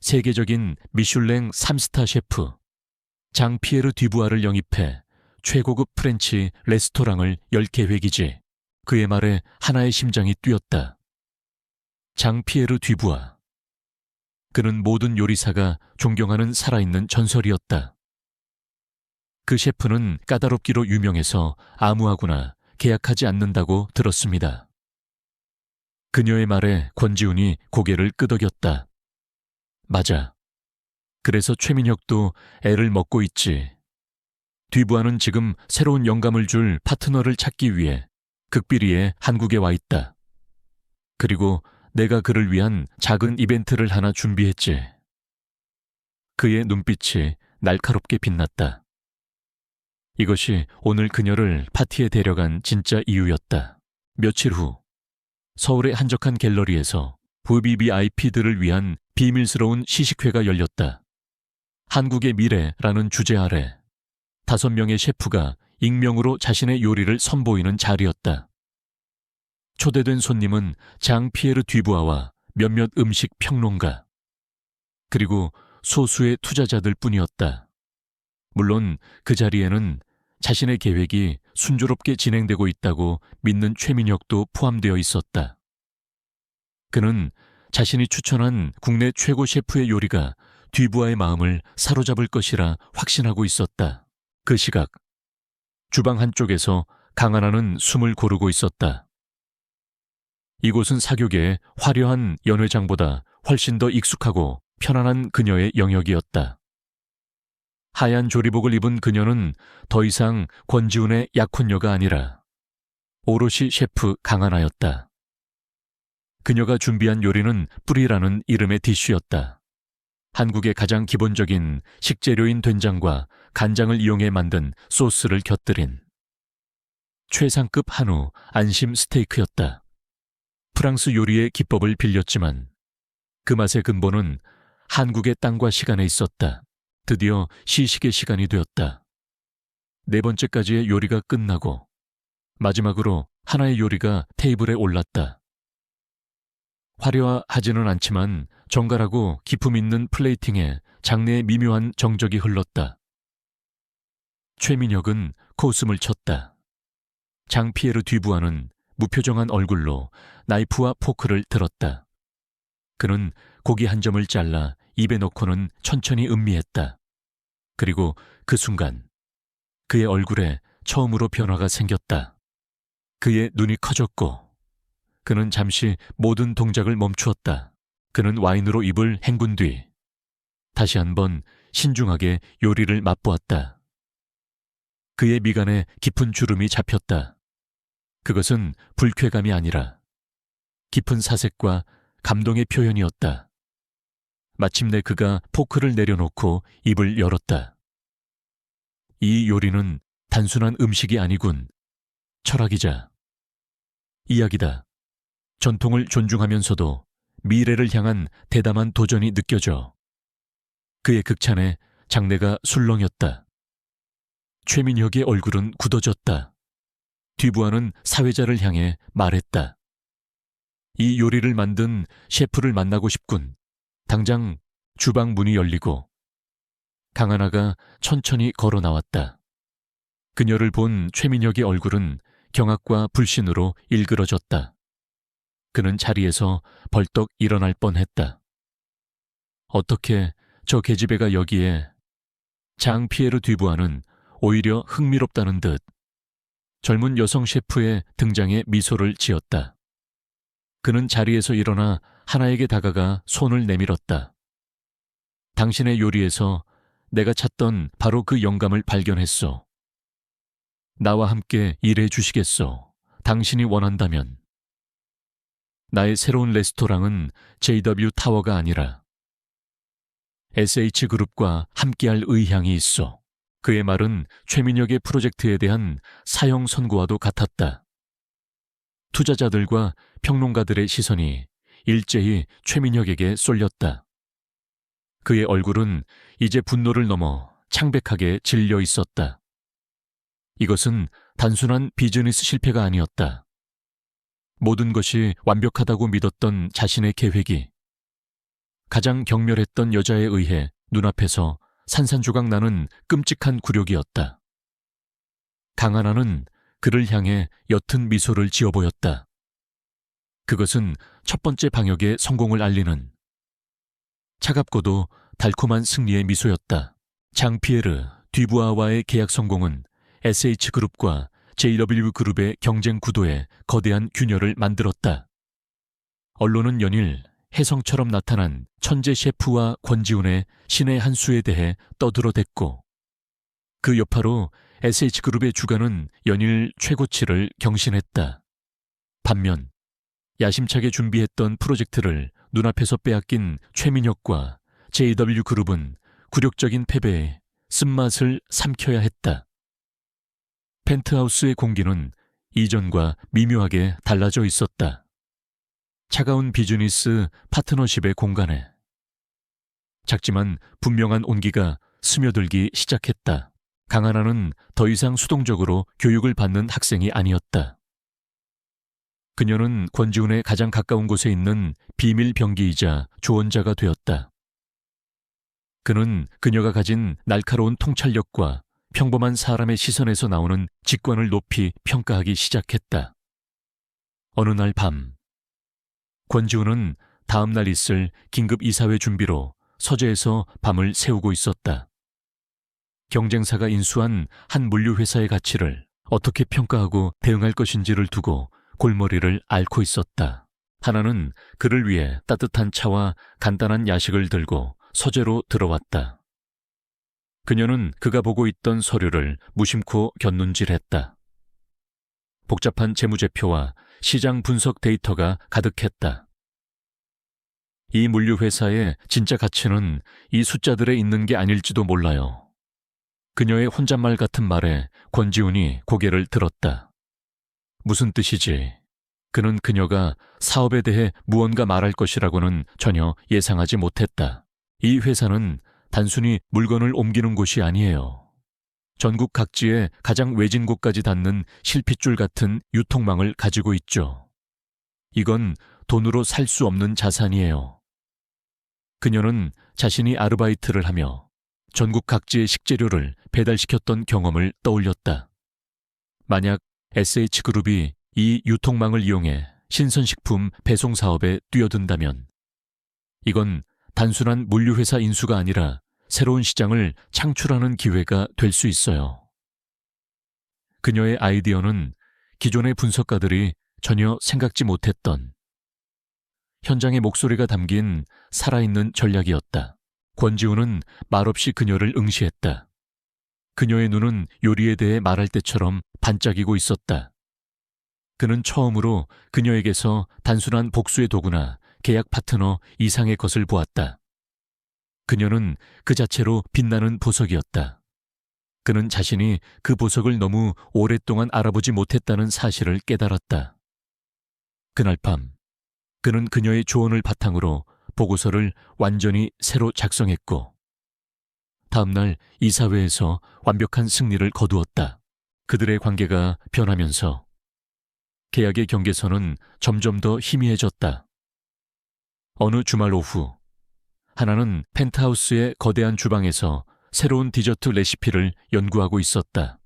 [SPEAKER 1] 세계적인 미슐랭 3스타 셰프 장 피에르 듀부아를 영입해 최고급 프렌치 레스토랑을 열 계획이지. 그의 말에 하나의 심장이 뛰었다. 장 피에르 듀부아. 그는 모든 요리사가 존경하는 살아있는 전설이었다. 그 셰프는 까다롭기로 유명해서 아무하고나 계약하지 않는다고 들었습니다. 그녀의 말에 권지훈이 고개를 끄덕였다. 맞아. 그래서 최민혁도 애를 먹고 있지. 듀부아는 지금 새로운 영감을 줄 파트너를 찾기 위해 극비리에 한국에 와 있다. 그리고 내가 그를 위한 작은 이벤트를 하나 준비했지. 그의 눈빛이 날카롭게 빛났다. 이것이 오늘 그녀를 파티에 데려간 진짜 이유였다. 며칠 후 서울의 한적한 갤러리에서 VVIP들을 위한 비밀스러운 시식회가 열렸다. 한국의 미래라는 주제 아래 5명의 셰프가 익명으로 자신의 요리를 선보이는 자리였다. 초대된 손님은 장 피에르 듀부아와 몇몇 음식 평론가, 그리고 소수의 투자자들 뿐이었다. 물론 그 자리에는 자신의 계획이 순조롭게 진행되고 있다고 믿는 최민혁도 포함되어 있었다. 그는 자신이 추천한 국내 최고 셰프의 요리가 뒤부하의 마음을 사로잡을 것이라 확신하고 있었다. 그 시각, 주방 한쪽에서 강하나는 숨을 고르고 있었다. 이곳은 사교계의 화려한 연회장보다 훨씬 더 익숙하고 편안한 그녀의 영역이었다. 하얀 조리복을 입은 그녀는 더 이상 권지훈의 약혼녀가 아니라 오롯이 셰프 강하나였다. 그녀가 준비한 요리는 뿌리라는 이름의 디쉬였다. 한국의 가장 기본적인 식재료인 된장과 간장을 이용해 만든 소스를 곁들인 최상급 한우 안심 스테이크였다. 프랑스 요리의 기법을 빌렸지만 그 맛의 근본은 한국의 땅과 시간에 있었다. 드디어 시식의 시간이 되었다. 네 번째까지의 요리가 끝나고 마지막으로 하나의 요리가 테이블에 올랐다. 화려하지는 않지만 정갈하고 기품 있는 플레이팅에 장내의 미묘한 정적이 흘렀다. 최민혁은 코웃음을 쳤다. 장피에르 뒤부하는 무표정한 얼굴로 나이프와 포크를 들었다. 그는 고기 한 점을 잘라 입에 넣고는 천천히 음미했다. 그리고 그 순간 그의 얼굴에 처음으로 변화가 생겼다. 그의 눈이 커졌고 그는 잠시 모든 동작을 멈추었다. 그는 와인으로 입을 헹군 뒤 다시 한번 신중하게 요리를 맛보았다. 그의 미간에 깊은 주름이 잡혔다. 그것은 불쾌감이 아니라 깊은 사색과 감동의 표현이었다. 마침내 그가 포크를 내려놓고 입을 열었다. 이 요리는 단순한 음식이 아니군. 철학이자 이야기다. 전통을 존중하면서도 미래를 향한 대담한 도전이 느껴져. 그의 극찬에 장내가 술렁였다. 최민혁의 얼굴은 굳어졌다. 뒤부하는 사회자를 향해 말했다. 이 요리를 만든 셰프를 만나고 싶군. 당장 주방 문이 열리고 강하나가 천천히 걸어 나왔다. 그녀를 본 최민혁의 얼굴은 경악과 불신으로 일그러졌다. 그는 자리에서 벌떡 일어날 뻔했다. 어떻게 저 계집애가 여기에? 장피에르 뒤부하는 오히려 흥미롭다는 듯 젊은 여성 셰프의 등장에 미소를 지었다. 그는 자리에서 일어나 하나에게 다가가 손을 내밀었다. 당신의 요리에서 내가 찾던 바로 그 영감을 발견했소. 나와 함께 일해 주시겠소. 당신이 원한다면. 나의 새로운 레스토랑은 JW 타워가 아니라 SH그룹과 함께할 의향이 있어. 그의 말은 최민혁의 프로젝트에 대한 사형 선고와도 같았다. 투자자들과 평론가들의 시선이 일제히 최민혁에게 쏠렸다. 그의 얼굴은 이제 분노를 넘어 창백하게 질려 있었다. 이것은 단순한 비즈니스 실패가 아니었다. 모든 것이 완벽하다고 믿었던 자신의 계획이 가장 경멸했던 여자에 의해 눈앞에서 산산조각 나는 끔찍한 굴욕이었다. 강하나는 그를 향해 옅은 미소를 지어 보였다. 그것은 첫 번째 방역의 성공을 알리는 차갑고도 달콤한 승리의 미소였다. 장피에르 뒤부아와의 계약 성공은 SH그룹과 JW그룹의 경쟁 구도에 거대한 균열을 만들었다. 언론은 연일 혜성처럼 나타난 천재 셰프와 권지훈의 신의 한 수에 대해 떠들어댔고 그 여파로 SH그룹의 주가는 연일 최고치를 경신했다. 반면 야심차게 준비했던 프로젝트를 눈앞에서 빼앗긴 최민혁과 JW그룹은 굴욕적인 패배에 쓴맛을 삼켜야 했다. 펜트하우스의 공기는 이전과 미묘하게 달라져 있었다. 차가운 비즈니스 파트너십의 공간에 작지만 분명한 온기가 스며들기 시작했다. 강하나는 더 이상 수동적으로 교육을 받는 학생이 아니었다. 그녀는 권지훈의 가장 가까운 곳에 있는 비밀 병기이자 조언자가 되었다. 그는 그녀가 가진 날카로운 통찰력과 평범한 사람의 시선에서 나오는 직관을 높이 평가하기 시작했다. 어느 날 밤, 권지훈은 다음 날 있을 긴급 이사회 준비로 서재에서 밤을 새우고 있었다. 경쟁사가 인수한 한 물류회사의 가치를 어떻게 평가하고 대응할 것인지를 두고 골머리를 앓고 있었다. 하나는 그를 위해 따뜻한 차와 간단한 야식을 들고 서재로 들어왔다. 그녀는 그가 보고 있던 서류를 무심코 곁눈질했다. 복잡한 재무제표와 시장 분석 데이터가 가득했다. 이 물류회사의 진짜 가치는 이 숫자들에 있는 게 아닐지도 몰라요. 그녀의 혼잣말 같은 말에 권지훈이 고개를 들었다. 무슨 뜻이지? 그는 그녀가 사업에 대해 무언가 말할 것이라고는 전혀 예상하지 못했다. 이 회사는 단순히 물건을 옮기는 곳이 아니에요. 전국 각지에 가장 외진 곳까지 닿는 실핏줄 같은 유통망을 가지고 있죠. 이건 돈으로 살 수 없는 자산이에요. 그녀는 자신이 아르바이트를 하며 전국 각지의 식재료를 배달시켰던 경험을 떠올렸다. 만약 SH그룹이 이 유통망을 이용해 신선식품 배송 사업에 뛰어든다면 이건 단순한 물류회사 인수가 아니라 새로운 시장을 창출하는 기회가 될 수 있어요. 그녀의 아이디어는 기존의 분석가들이 전혀 생각지 못했던 현장의 목소리가 담긴 살아있는 전략이었다. 권지훈은 말없이 그녀를 응시했다. 그녀의 눈은 요리에 대해 말할 때처럼 반짝이고 있었다. 그는 처음으로 그녀에게서 단순한 복수의 도구나 계약 파트너 이상의 것을 보았다. 그녀는 그 자체로 빛나는 보석이었다. 그는 자신이 그 보석을 너무 오랫동안 알아보지 못했다는 사실을 깨달았다. 그날 밤, 그는 그녀의 조언을 바탕으로 보고서를 완전히 새로 작성했고 다음 날 이사회에서 완벽한 승리를 거두었다. 그들의 관계가 변하면서 계약의 경계선은 점점 더 희미해졌다. 어느 주말 오후, 하나는 펜트하우스의 거대한 주방에서 새로운 디저트 레시피를 연구하고 있었다.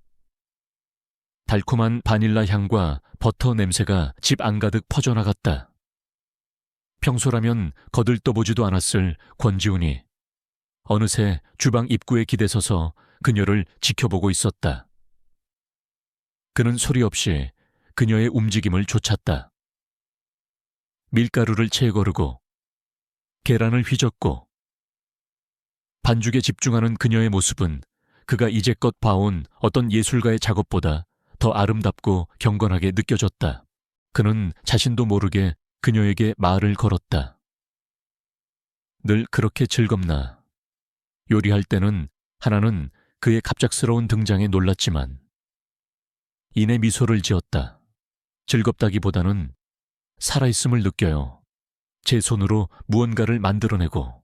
[SPEAKER 1] 달콤한 바닐라 향과 버터 냄새가 집 안가득 퍼져나갔다. 평소라면 거들떠보지도 않았을 권지훈이 어느새 주방 입구에 기대서서 그녀를 지켜보고 있었다. 그는 소리 없이 그녀의 움직임을 쫓았다. 밀가루를 채 거르고 계란을 휘젓고 반죽에 집중하는 그녀의 모습은 그가 이제껏 봐온 어떤 예술가의 작업보다 더 아름답고 경건하게 느껴졌다. 그는 자신도 모르게 그녀에게 말을 걸었다. 늘 그렇게 즐겁나? 요리할 때는 하나는 그의 갑작스러운 등장에 놀랐지만 이내 미소를 지었다. 즐겁다기보다는 살아있음을 느껴요. 제 손으로 무언가를 만들어내고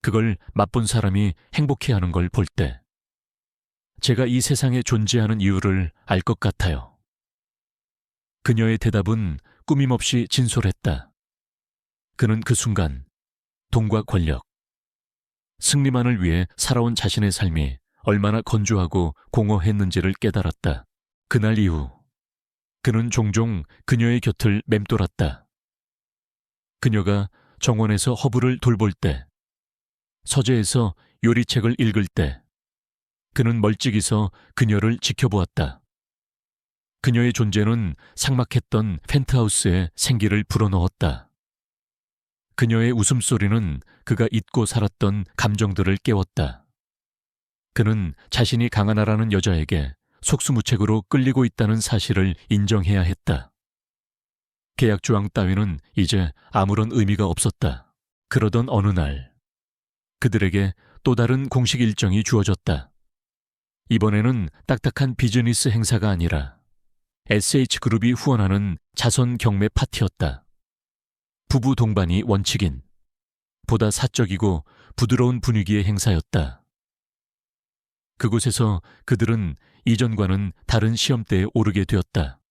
[SPEAKER 1] 그걸 맛본 사람이 행복해하는 걸 볼 때 제가 이 세상에 존재하는 이유를 알 것 같아요. 그녀의 대답은 꾸밈없이 진솔했다. 그는 그 순간 돈과 권력, 승리만을 위해 살아온 자신의 삶이 얼마나 건조하고 공허했는지를 깨달았다. 그날 이후 그는 종종 그녀의 곁을 맴돌았다. 그녀가 정원에서 허브를 돌볼 때, 서재에서 요리책을 읽을 때 그는 멀찍이서 그녀를 지켜보았다. 그녀의 존재는 삭막했던 펜트하우스에 생기를 불어넣었다. 그녀의 웃음소리는 그가 잊고 살았던 감정들을 깨웠다. 그는 자신이 강하나라는 여자에게 속수무책으로 끌리고 있다는 사실을 인정해야 했다. 계약 조항 따위는 이제 아무런 의미가 없었다. 그러던 어느 날, 그들에게 또 다른 공식 일정이 주어졌다. 이번에는 딱딱한 비즈니스 행사가 아니라 SH그룹이 후원하는 자선 경매 파티였다. 부부 동반이 원칙인 보다 사적이고 부드러운 분위기의 행사였다. 그곳에서 그들은 이전과는 다른 시험대에 오르게 되었다.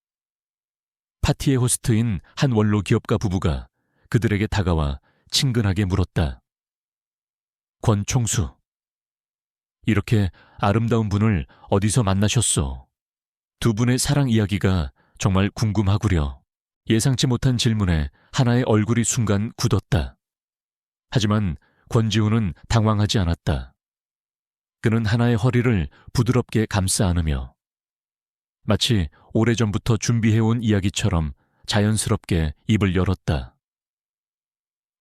[SPEAKER 1] 파티의 호스트인 한 원로 기업가 부부가 그들에게 다가와 친근하게 물었다. 권총수, 이렇게 아름다운 분을 어디서 만나셨소? 두 분의 사랑 이야기가 정말 궁금하구려. 예상치 못한 질문에 하나의 얼굴이 순간 굳었다. 하지만 권지우는 당황하지 않았다. 그는 하나의 허리를 부드럽게 감싸 안으며 마치 오래전부터 준비해온 이야기처럼 자연스럽게 입을 열었다.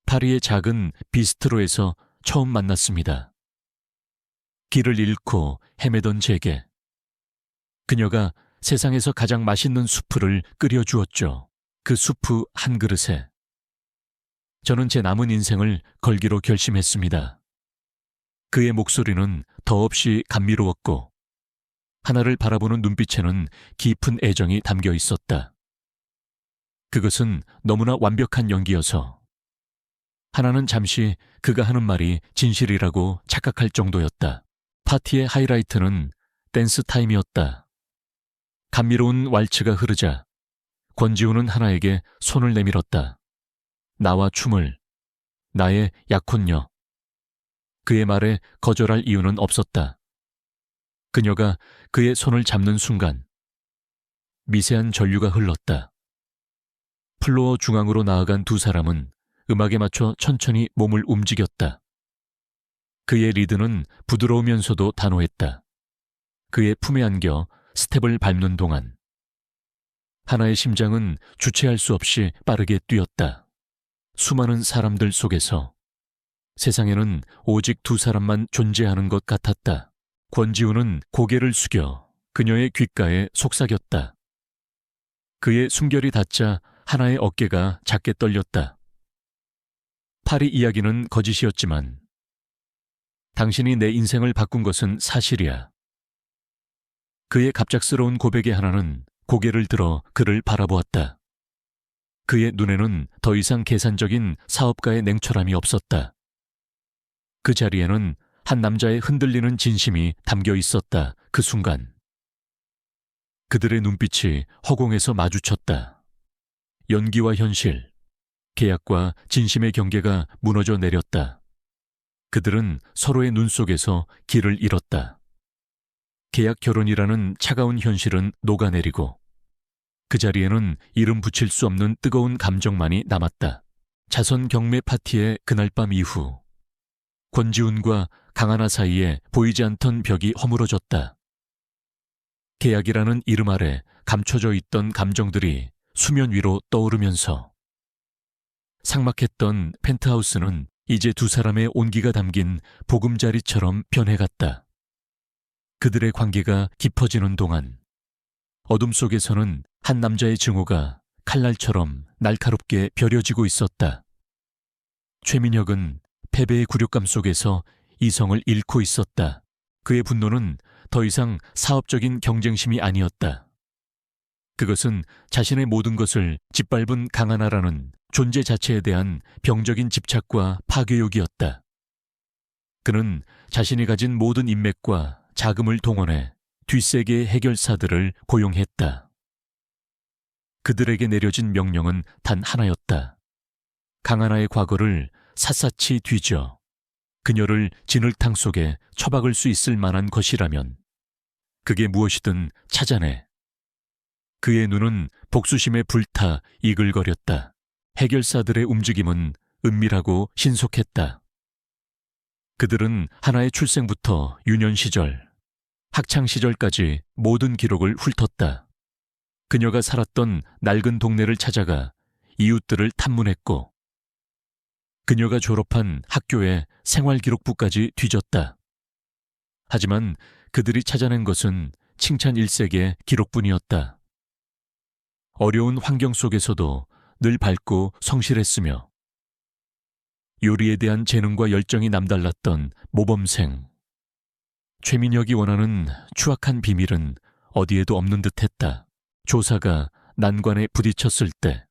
[SPEAKER 1] 파리의 작은 비스트로에서 처음 만났습니다. 길을 잃고 헤매던 제게 그녀가 세상에서 가장 맛있는 수프를 끓여주었죠. 그 수프 한 그릇에 저는 제 남은 인생을 걸기로 결심했습니다. 그의 목소리는 더없이 감미로웠고 하나를 바라보는 눈빛에는 깊은 애정이 담겨 있었다. 그것은 너무나 완벽한 연기여서 하나는 잠시 그가 하는 말이 진실이라고 착각할 정도였다. 파티의 하이라이트는 댄스 타임이었다. 감미로운 왈츠가 흐르자 권지우는 하나에게 손을 내밀었다. 나와 춤을, 나의 약혼녀. 그의 말에 거절할 이유는 없었다. 그녀가 그의 손을 잡는 순간 미세한 전류가 흘렀다. 플로어 중앙으로 나아간 두 사람은 음악에 맞춰 천천히 몸을 움직였다. 그의 리드는 부드러우면서도 단호했다. 그의 품에 안겨 스텝을 밟는 동안 하나의 심장은 주체할 수 없이 빠르게 뛰었다. 수많은 사람들 속에서 세상에는 오직 두 사람만 존재하는 것 같았다. 권지우는 고개를 숙여 그녀의 귓가에 속삭였다. 그의 숨결이 닿자 하나의 어깨가 작게 떨렸다. 파리 이야기는 거짓이었지만 당신이 내 인생을 바꾼 것은 사실이야. 그의 갑작스러운 고백에 하나는 고개를 들어 그를 바라보았다. 그의 눈에는 더 이상 계산적인 사업가의 냉철함이 없었다. 그 자리에는 한 남자의 흔들리는 진심이 담겨 있었다. 그 순간 그들의 눈빛이 허공에서 마주쳤다. 연기와 현실, 계약과 진심의 경계가 무너져 내렸다. 그들은 서로의 눈 속에서 길을 잃었다. 계약 결혼이라는 차가운 현실은 녹아내리고 그 자리에는 이름 붙일 수 없는 뜨거운 감정만이 남았다. 자선 경매 파티의 그날 밤 이후 권지훈과 강하나 사이에 보이지 않던 벽이 허물어졌다. 계약이라는 이름 아래 감춰져 있던 감정들이 수면 위로 떠오르면서 삭막했던 펜트하우스는 이제 두 사람의 온기가 담긴 보금자리처럼 변해갔다. 그들의 관계가 깊어지는 동안 어둠 속에서는 한 남자의 증오가 칼날처럼 날카롭게 벼려지고 있었다. 최민혁은 패배의 굴욕감 속에서 이성을 잃고 있었다. 그의 분노는 더 이상 사업적인 경쟁심이 아니었다. 그것은 자신의 모든 것을 짓밟은 강하나라는 존재 자체에 대한 병적인 집착과 파괴욕이었다. 그는 자신이 가진 모든 인맥과 자금을 동원해 뒷세계의 해결사들을 고용했다. 그들에게 내려진 명령은 단 하나였다. 강하나의 과거를 샅샅이 뒤져 그녀를 진흙탕 속에 처박을 수 있을 만한 것이라면 그게 무엇이든 찾아내. 그의 눈은 복수심에 불타 이글거렸다. 해결사들의 움직임은 은밀하고 신속했다. 그들은 하나의 출생부터 유년 시절, 학창 시절까지 모든 기록을 훑었다. 그녀가 살았던 낡은 동네를 찾아가 이웃들을 탐문했고 그녀가 졸업한 학교의 생활기록부까지 뒤졌다. 하지만 그들이 찾아낸 것은 칭찬 일색의 기록뿐이었다. 어려운 환경 속에서도 늘 밝고 성실했으며 요리에 대한 재능과 열정이 남달랐던 모범생. 최민혁이 원하는 추악한 비밀은 어디에도 없는 듯했다. 조사가 난관에 부딪혔을 때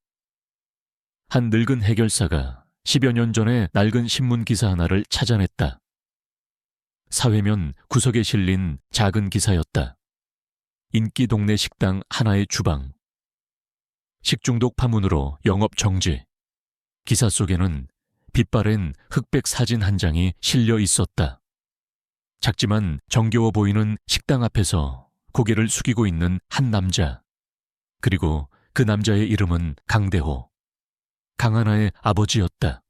[SPEAKER 1] 한 늙은 해결사가 10여 년 전에 낡은 신문 기사 하나를 찾아냈다. 사회면 구석에 실린 작은 기사였다. 인기 동네 식당 하나의 주방. 식중독 파문으로 영업 정지. 기사 속에는 빛바랜 흑백 사진 한 장이 실려 있었다. 작지만 정겨워 보이는 식당 앞에서 고개를 숙이고 있는 한 남자. 그리고 그 남자의 이름은 강대호. 강하나의 아버지였다.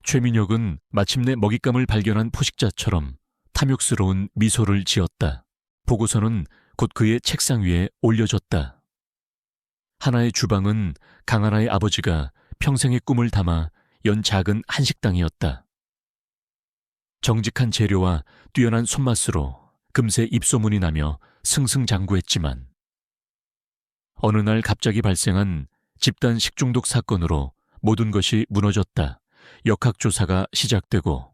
[SPEAKER 1] 최민혁은 마침내 먹잇감을 발견한 포식자처럼 탐욕스러운 미소를 지었다. 보고서는 곧 그의 책상 위에 올려졌다. 하나의 주방은 강하나의 아버지가 평생의 꿈을 담아 연 작은 한식당이었다. 정직한 재료와 뛰어난 손맛으로 금세 입소문이 나며 승승장구했지만 어느 날 갑자기 발생한 집단 식중독 사건으로 모든 것이 무너졌다. 역학조사가 시작되고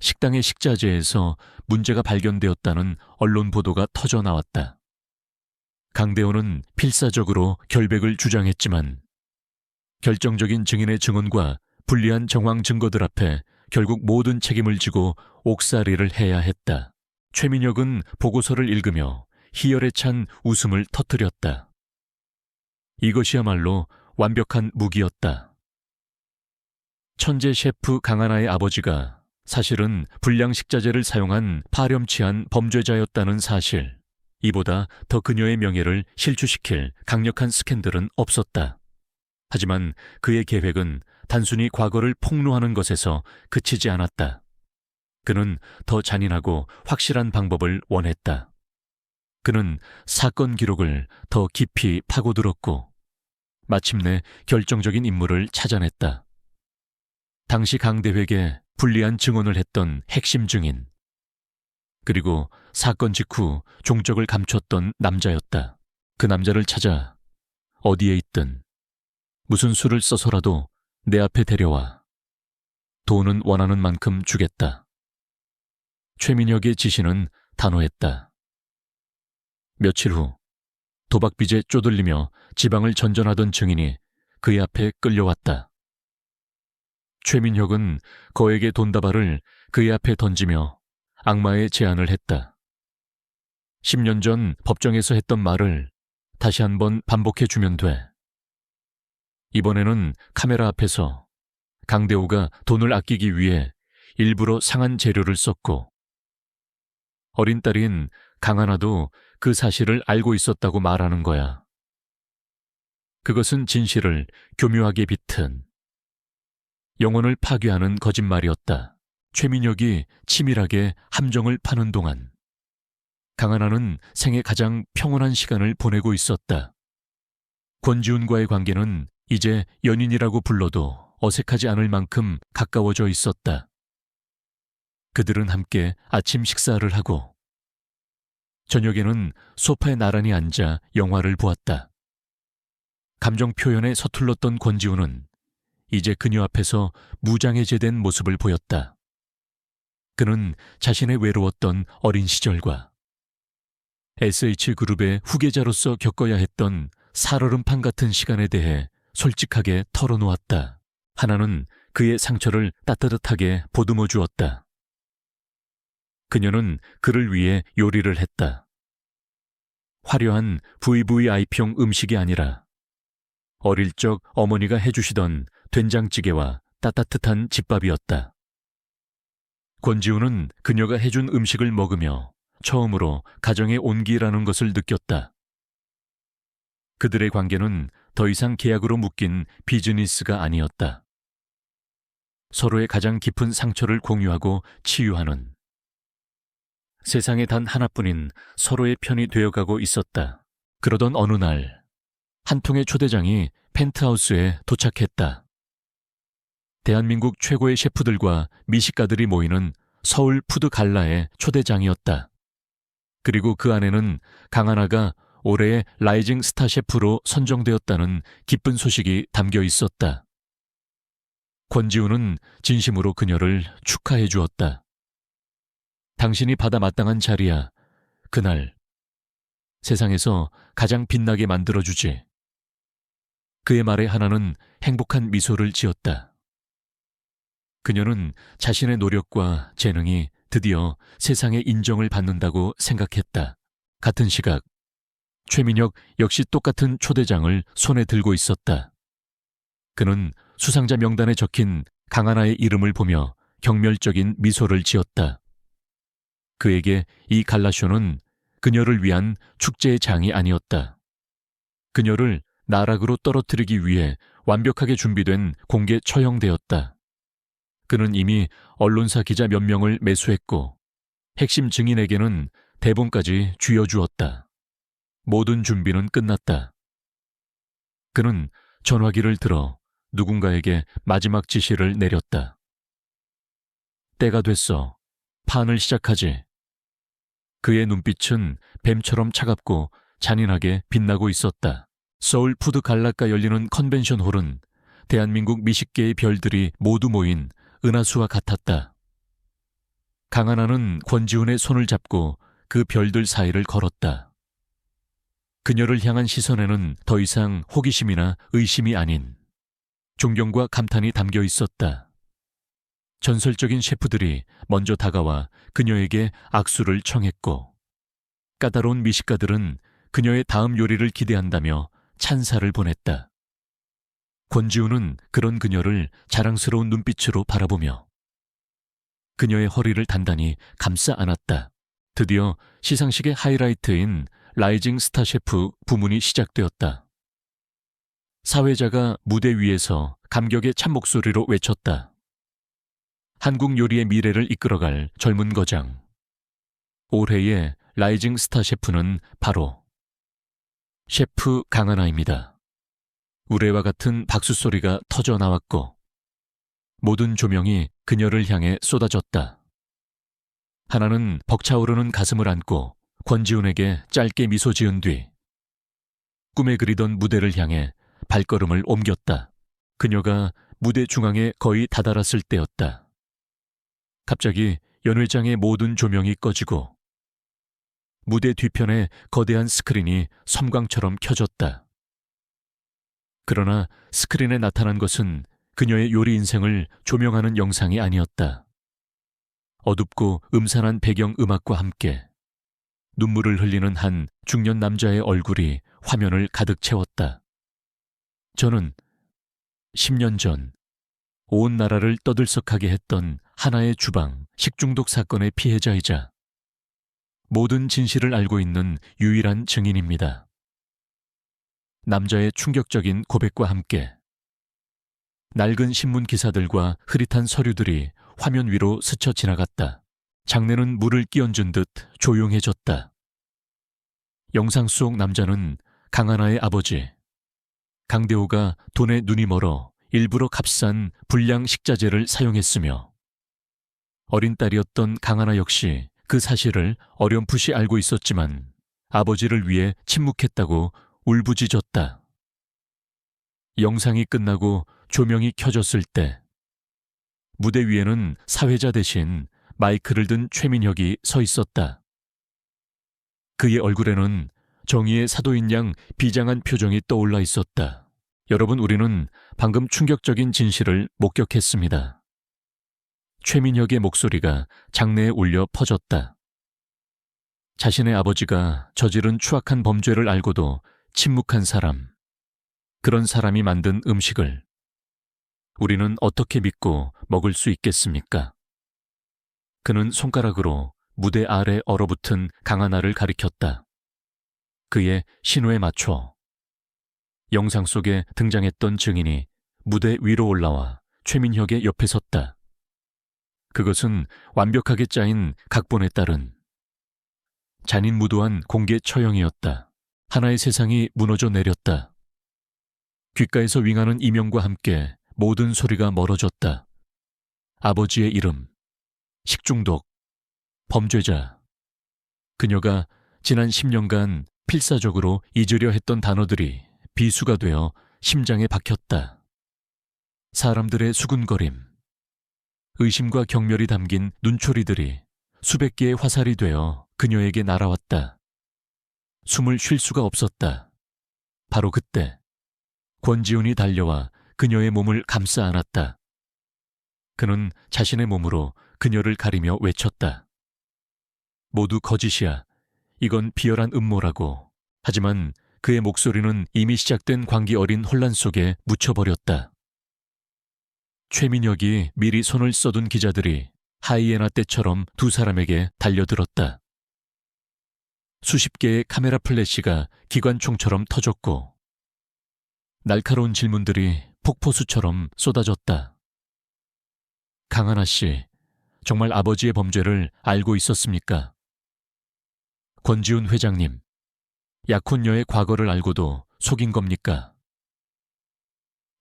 [SPEAKER 1] 식당의 식자재에서 문제가 발견되었다는 언론 보도가 터져 나왔다. 강대호는 필사적으로 결백을 주장했지만 결정적인 증인의 증언과 불리한 정황 증거들 앞에 결국 모든 책임을 지고 옥살이를 해야 했다. 최민혁은 보고서를 읽으며 희열에 찬 웃음을 터뜨렸다. 이것이야말로 완벽한 무기였다. 천재 셰프 강하나의 아버지가 사실은 불량 식자재를 사용한 파렴치한 범죄자였다는 사실, 이보다 더 그녀의 명예를 실추시킬 강력한 스캔들은 없었다. 하지만 그의 계획은 단순히 과거를 폭로하는 것에서 그치지 않았다. 그는 더 잔인하고 확실한 방법을 원했다. 그는 사건 기록을 더 깊이 파고들었고 마침내 결정적인 인물을 찾아냈다. 당시 강대회에게 불리한 증언을 했던 핵심 증인, 그리고 사건 직후 종적을 감췄던 남자였다. 그 남자를 찾아 어디에 있든 무슨 수를 써서라도 내 앞에 데려와. 돈은 원하는 만큼 주겠다. 최민혁의 지시는 단호했다. 며칠 후 도박빚에 쪼들리며 지방을 전전하던 증인이 그의 앞에 끌려왔다. 최민혁은 거액의 돈다발을 그의 앞에 던지며 악마의 제안을 했다. 10년 전 법정에서 했던 말을 다시 한번 반복해주면 돼. 이번에는 카메라 앞에서 강대호가 돈을 아끼기 위해 일부러 상한 재료를 썼고 어린 딸인 강하나도 그 사실을 알고 있었다고 말하는 거야. 그것은 진실을 교묘하게 비튼 영혼을 파괴하는 거짓말이었다. 최민혁이 치밀하게 함정을 파는 동안 강하나는 생애 가장 평온한 시간을 보내고 있었다. 권지훈과의 관계는 이제 연인이라고 불러도 어색하지 않을 만큼 가까워져 있었다. 그들은 함께 아침 식사를 하고 저녁에는 소파에 나란히 앉아 영화를 보았다. 감정 표현에 서툴렀던 권지훈은 이제 그녀 앞에서 무장해제된 모습을 보였다. 그는 자신의 외로웠던 어린 시절과 SH그룹의 후계자로서 겪어야 했던 살얼음판 같은 시간에 대해 솔직하게 털어놓았다. 하나는 그의 상처를 따뜻하게 보듬어 주었다. 그녀는 그를 위해 요리를 했다. 화려한 VVIP용 음식이 아니라 어릴 적 어머니가 해주시던 된장찌개와 따뜻한 집밥이었다. 권지훈은 그녀가 해준 음식을 먹으며 처음으로 가정의 온기라는 것을 느꼈다. 그들의 관계는 더 이상 계약으로 묶인 비즈니스가 아니었다. 서로의 가장 깊은 상처를 공유하고 치유하는, 세상에 단 하나뿐인 서로의 편이 되어가고 있었다. 그러던 어느 날 한 통의 초대장이 펜트하우스에 도착했다. 대한민국 최고의 셰프들과 미식가들이 모이는 서울 푸드 갈라의 초대장이었다. 그리고 그 안에는 강하나가 올해의 라이징 스타 셰프로 선정되었다는 기쁜 소식이 담겨 있었다. 권지훈은 진심으로 그녀를 축하해 주었다. 당신이 받아 마땅한 자리야. 그날 세상에서 가장 빛나게 만들어주지. 그의 말에 하나는 행복한 미소를 지었다. 그녀는 자신의 노력과 재능이 드디어 세상의 인정을 받는다고 생각했다. 같은 시각 최민혁 역시 똑같은 초대장을 손에 들고 있었다. 그는 수상자 명단에 적힌 강하나의 이름을 보며 경멸적인 미소를 지었다. 그에게 이 갈라쇼는 그녀를 위한 축제의 장이 아니었다. 그녀를 나락으로 떨어뜨리기 위해 완벽하게 준비된 공개 처형대였다. 그는 이미 언론사 기자 몇 명을 매수했고 핵심 증인에게는 대본까지 쥐어주었다. 모든 준비는 끝났다. 그는 전화기를 들어 누군가에게 마지막 지시를 내렸다. 때가 됐어. 판을 시작하지. 그의 눈빛은 뱀처럼 차갑고 잔인하게 빛나고 있었다. 서울 푸드 갈라가 열리는 컨벤션 홀은 대한민국 미식계의 별들이 모두 모인 은하수와 같았다. 강하나는 권지훈의 손을 잡고 그 별들 사이를 걸었다. 그녀를 향한 시선에는 더 이상 호기심이나 의심이 아닌 존경과 감탄이 담겨 있었다. 전설적인 셰프들이 먼저 다가와 그녀에게 악수를 청했고 까다로운 미식가들은 그녀의 다음 요리를 기대한다며 찬사를 보냈다. 권지훈은 그런 그녀를 자랑스러운 눈빛으로 바라보며 그녀의 허리를 단단히 감싸 안았다. 드디어 시상식의 하이라이트인 라이징 스타 셰프 부문이 시작되었다. 사회자가 무대 위에서 감격의 찬목소리로 외쳤다. 한국 요리의 미래를 이끌어갈 젊은 거장. 올해의 라이징 스타 셰프는 바로 셰프 강하나입니다. 우레와 같은 박수 소리가 터져 나왔고 모든 조명이 그녀를 향해 쏟아졌다. 하나는 벅차오르는 가슴을 안고 권지훈에게 짧게 미소 지은 뒤 꿈에 그리던 무대를 향해 발걸음을 옮겼다. 그녀가 무대 중앙에 거의 다다랐을 때였다. 갑자기 연회장의 모든 조명이 꺼지고 무대 뒤편에 거대한 스크린이 섬광처럼 켜졌다. 그러나 스크린에 나타난 것은 그녀의 요리 인생을 조명하는 영상이 아니었다. 어둡고 음산한 배경 음악과 함께 눈물을 흘리는 한 중년 남자의 얼굴이 화면을 가득 채웠다. 저는 10년 전 온 나라를 떠들썩하게 했던 하나의 주방 식중독 사건의 피해자이자 모든 진실을 알고 있는 유일한 증인입니다. 남자의 충격적인 고백과 함께 낡은 신문 기사들과 흐릿한 서류들이 화면 위로 스쳐 지나갔다. 장내는 물을 끼얹은 듯 조용해졌다. 영상 속 남자는 강하나의 아버지. 강대호가 돈에 눈이 멀어 일부러 값싼 불량 식자재를 사용했으며 어린 딸이었던 강하나 역시 그 사실을 어렴풋이 알고 있었지만 아버지를 위해 침묵했다고 울부짖었다. 영상이 끝나고 조명이 켜졌을 때 무대 위에는 사회자 대신 마이크를 든 최민혁이 서 있었다. 그의 얼굴에는 정의의 사도인 양 비장한 표정이 떠올라 있었다. 여러분, 우리는 방금 충격적인 진실을 목격했습니다. 최민혁의 목소리가 장내에 울려 퍼졌다. 자신의 아버지가 저지른 추악한 범죄를 알고도 침묵한 사람, 그런 사람이 만든 음식을 우리는 어떻게 믿고 먹을 수 있겠습니까? 그는 손가락으로 무대 아래 얼어붙은 강하나를 가리켰다. 그의 신호에 맞춰 영상 속에 등장했던 증인이 무대 위로 올라와 최민혁의 옆에 섰다. 그것은 완벽하게 짜인 각본에 따른 잔인무도한 공개 처형이었다. 하나의 세상이 무너져 내렸다. 귓가에서 윙하는 이명과 함께 모든 소리가 멀어졌다. 아버지의 이름, 식중독, 범죄자. 그녀가 지난 10년간 필사적으로 잊으려 했던 단어들이 비수가 되어 심장에 박혔다. 사람들의 수군거림, 의심과 경멸이 담긴 눈초리들이 수백 개의 화살이 되어 그녀에게 날아왔다. 숨을 쉴 수가 없었다. 바로 그때 권지훈이 달려와 그녀의 몸을 감싸 안았다. 그는 자신의 몸으로 그녀를 가리며 외쳤다. 모두 거짓이야. 이건 비열한 음모라고. 하지만 그의 목소리는 이미 시작된 광기 어린 혼란 속에 묻혀버렸다. 최민혁이 미리 손을 써둔 기자들이 하이에나 떼처럼 두 사람에게 달려들었다. 수십 개의 카메라 플래시가 기관총처럼 터졌고 날카로운 질문들이 폭포수처럼 쏟아졌다. 강하나 씨, 정말 아버지의 범죄를 알고 있었습니까? 권지훈 회장님, 약혼녀의 과거를 알고도 속인 겁니까?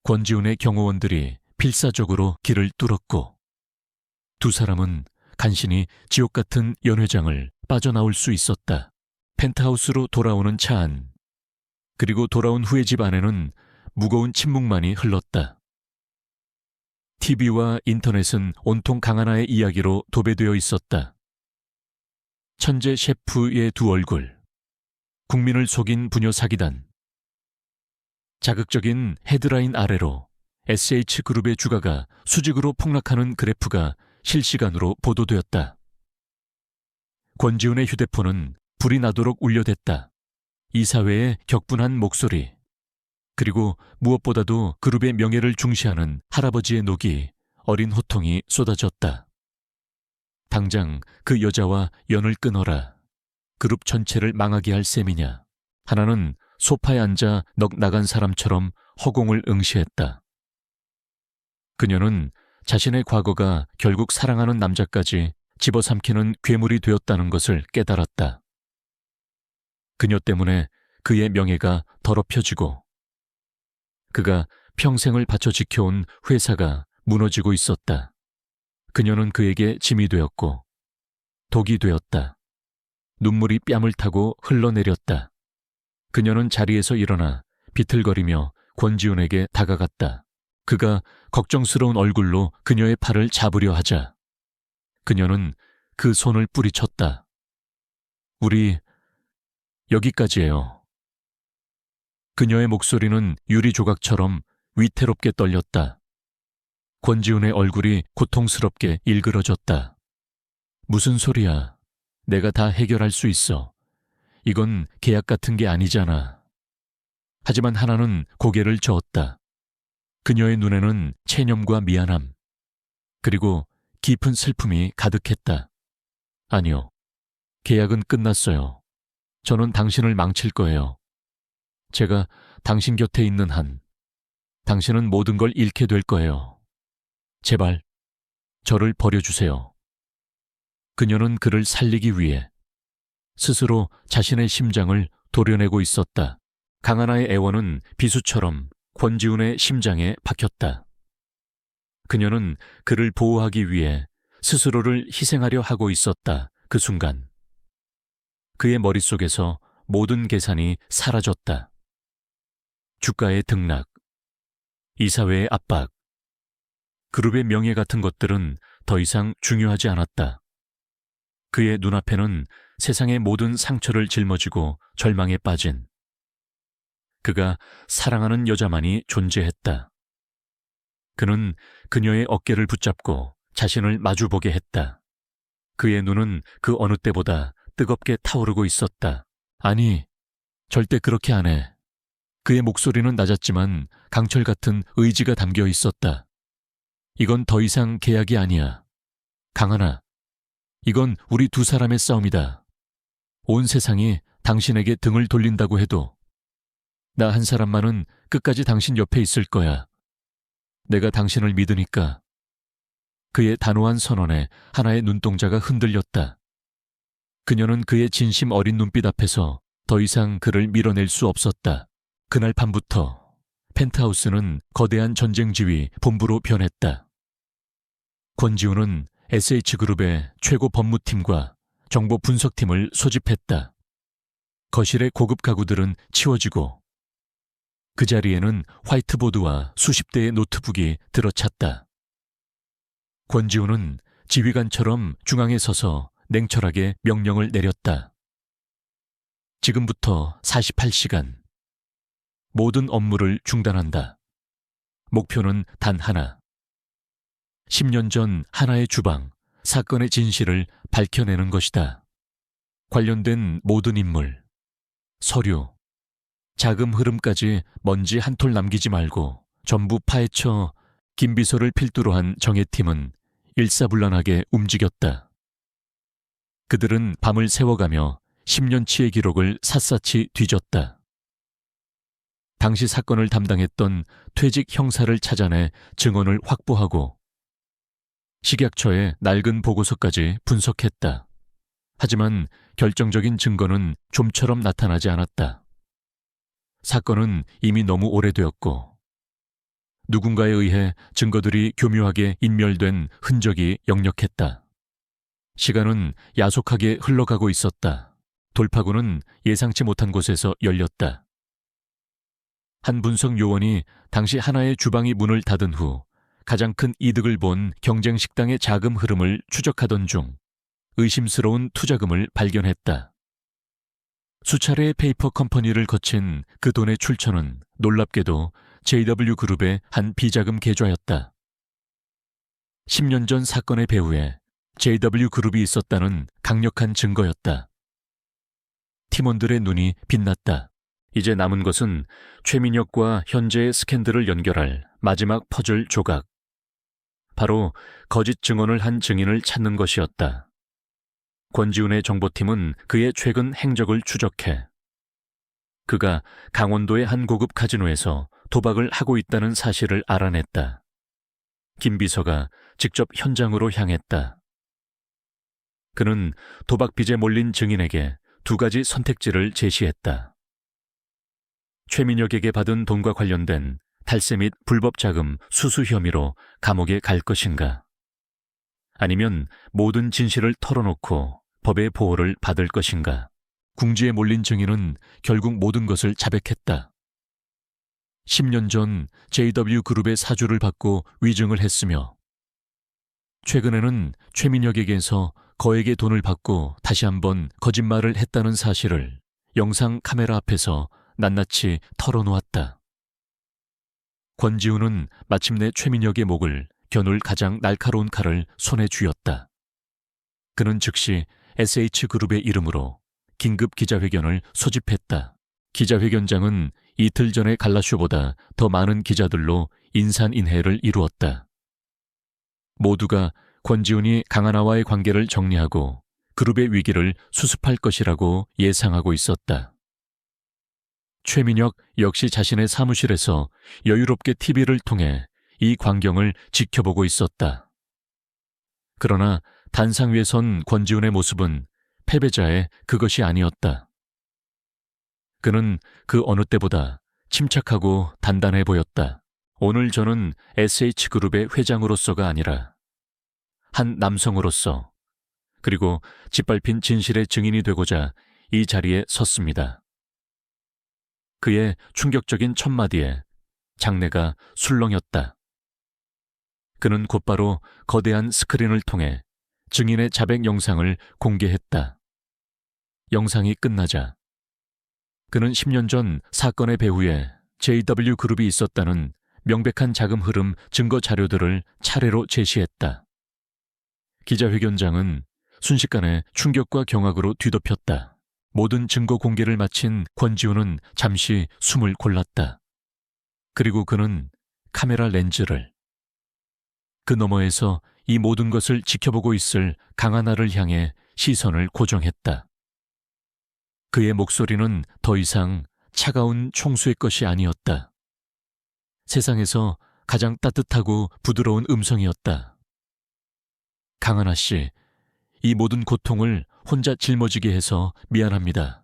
[SPEAKER 1] 권지훈의 경호원들이 필사적으로 길을 뚫었고 두 사람은 간신히 지옥 같은 연회장을 빠져나올 수 있었다. 펜트하우스로 돌아오는 차 안, 그리고 돌아온 후의 집 안에는 무거운 침묵만이 흘렀다. TV와 인터넷은 온통 강하나의 이야기로 도배되어 있었다. 천재 셰프의 두 얼굴, 국민을 속인 부녀 사기단. 자극적인 헤드라인 아래로 SH그룹의 주가가 수직으로 폭락하는 그래프가 실시간으로 보도되었다. 권지훈의 휴대폰은 불이 나도록 울려댔다. 이사회의 격분한 목소리, 그리고 무엇보다도 그룹의 명예를 중시하는 할아버지의 녹이 어린 호통이 쏟아졌다. 당장 그 여자와 연을 끊어라. 그룹 전체를 망하게 할 셈이냐. 하나는 소파에 앉아 넋 나간 사람처럼 허공을 응시했다. 그녀는 자신의 과거가 결국 사랑하는 남자까지 집어삼키는 괴물이 되었다는 것을 깨달았다. 그녀 때문에 그의 명예가 더럽혀지고 그가 평생을 바쳐 지켜온 회사가 무너지고 있었다. 그녀는 그에게 짐이 되었고 독이 되었다. 눈물이 뺨을 타고 흘러내렸다. 그녀는 자리에서 일어나 비틀거리며 권지훈에게 다가갔다. 그가 걱정스러운 얼굴로 그녀의 팔을 잡으려 하자 그녀는 그 손을 뿌리쳤다. 우리 여기까지예요. 그녀의 목소리는 유리 조각처럼 위태롭게 떨렸다. 권지훈의 얼굴이 고통스럽게 일그러졌다. 무슨 소리야. 내가 다 해결할 수 있어. 이건 계약 같은 게 아니잖아. 하지만 하나는 고개를 저었다. 그녀의 눈에는 체념과 미안함, 그리고 깊은 슬픔이 가득했다. 아니요. 계약은 끝났어요. 저는 당신을 망칠 거예요. 제가 당신 곁에 있는 한, 당신은 모든 걸 잃게 될 거예요. 제발, 저를 버려주세요. 그녀는 그를 살리기 위해 스스로 자신의 심장을 도려내고 있었다. 강하나의 애원은 비수처럼 권지훈의 심장에 박혔다. 그녀는 그를 보호하기 위해 스스로를 희생하려 하고 있었다. 그 순간 그의 머릿속에서 모든 계산이 사라졌다. 주가의 등락, 이사회의 압박, 그룹의 명예 같은 것들은 더 이상 중요하지 않았다. 그의 눈앞에는 세상의 모든 상처를 짊어지고 절망에 빠진 그가 사랑하는 여자만이 존재했다. 그는 그녀의 어깨를 붙잡고 자신을 마주보게 했다. 그의 눈은 그 어느 때보다 뜨겁게 타오르고 있었다. 아니, 절대 그렇게 안 해. 그의 목소리는 낮았지만 강철 같은 의지가 담겨 있었다. 이건 더 이상 계약이 아니야. 강하나, 이건 우리 두 사람의 싸움이다. 온 세상이 당신에게 등을 돌린다고 해도 나 한 사람만은 끝까지 당신 옆에 있을 거야. 내가 당신을 믿으니까. 그의 단호한 선언에 하나의 눈동자가 흔들렸다. 그녀는 그의 진심 어린 눈빛 앞에서 더 이상 그를 밀어낼 수 없었다. 그날 밤부터 펜트하우스는 거대한 전쟁지휘 본부로 변했다. 권지훈은 SH그룹의 최고 법무팀과 정보 분석팀을 소집했다. 거실의 고급 가구들은 치워지고 그 자리에는 화이트보드와 수십 대의 노트북이 들어찼다. 권지훈은 지휘관처럼 중앙에 서서 냉철하게 명령을 내렸다. 지금부터 48시간. 모든 업무를 중단한다. 목표는 단 하나. 10년 전 하나의 주방, 사건의 진실을 밝혀내는 것이다. 관련된 모든 인물, 서류, 자금 흐름까지 먼지 한 톨 남기지 말고 전부 파헤쳐 김 비서를 필두로 한 정예팀은 일사불란하게 움직였다. 그들은 밤을 새워가며 10년치의 기록을 샅샅이 뒤졌다. 당시 사건을 담당했던 퇴직 형사를 찾아내 증언을 확보하고 식약처의 낡은 보고서까지 분석했다. 하지만 결정적인 증거는 좀처럼 나타나지 않았다. 사건은 이미 너무 오래되었고 누군가에 의해 증거들이 교묘하게 인멸된 흔적이 역력했다. 시간은 야속하게 흘러가고 있었다. 돌파구는 예상치 못한 곳에서 열렸다. 한 분석 요원이 당시 하나의 주방이 문을 닫은 후 가장 큰 이득을 본 경쟁 식당의 자금 흐름을 추적하던 중 의심스러운 투자금을 발견했다. 수차례의 페이퍼 컴퍼니를 거친 그 돈의 출처는 놀랍게도 JW그룹의 한 비자금 계좌였다. 10년 전 사건의 배후에 JW그룹이 있었다는 강력한 증거였다. 팀원들의 눈이 빛났다. 이제 남은 것은 최민혁과 현재의 스캔들을 연결할 마지막 퍼즐 조각. 바로 거짓 증언을 한 증인을 찾는 것이었다. 권지훈의 정보팀은 그의 최근 행적을 추적해 그가 강원도의 한 고급 카지노에서 도박을 하고 있다는 사실을 알아냈다. 김 비서가 직접 현장으로 향했다. 그는 도박 빚에 몰린 증인에게 두 가지 선택지를 제시했다. 최민혁에게 받은 돈과 관련된 탈세 및 불법 자금 수수 혐의로 감옥에 갈 것인가? 아니면 모든 진실을 털어놓고 법의 보호를 받을 것인가? 궁지에 몰린 증인은 결국 모든 것을 자백했다. 10년 전 JW그룹의 사주를 받고 위증을 했으며 최근에는 최민혁에게서 거액의 돈을 받고 다시 한번 거짓말을 했다는 사실을 영상 카메라 앞에서 낱낱이 털어놓았다. 권지훈은 마침내 최민혁의 목을 겨눌 가장 날카로운 칼을 손에 쥐었다. 그는 즉시 SH그룹의 이름으로 긴급 기자회견을 소집했다. 기자회견장은 이틀 전의 갈라쇼보다 더 많은 기자들로 인산인해를 이루었다. 모두가 권지훈이 강하나와의 관계를 정리하고 그룹의 위기를 수습할 것이라고 예상하고 있었다. 최민혁 역시 자신의 사무실에서 여유롭게 TV를 통해 이 광경을 지켜보고 있었다. 그러나 단상 위에 선 권지훈의 모습은 패배자의 그것이 아니었다. 그는 그 어느 때보다 침착하고 단단해 보였다. 오늘 저는 SH그룹의 회장으로서가 아니라 한 남성으로서 그리고 짓밟힌 진실의 증인이 되고자 이 자리에 섰습니다. 그의 충격적인 첫마디에 장내가 술렁였다. 그는 곧바로 거대한 스크린을 통해 증인의 자백 영상을 공개했다. 영상이 끝나자 그는 10년 전 사건의 배후에 JW그룹이 있었다는 명백한 자금 흐름 증거 자료들을 차례로 제시했다. 기자회견장은 순식간에 충격과 경악으로 뒤덮였다. 모든 증거 공개를 마친 권지훈은 잠시 숨을 골랐다. 그리고 그는 카메라 렌즈를 그 너머에서 이 모든 것을 지켜보고 있을 강하나를 향해 시선을 고정했다. 그의 목소리는 더 이상 차가운 총수의 것이 아니었다. 세상에서 가장 따뜻하고 부드러운 음성이었다. 강하나 씨, 이 모든 고통을 혼자 짊어지게 해서 미안합니다.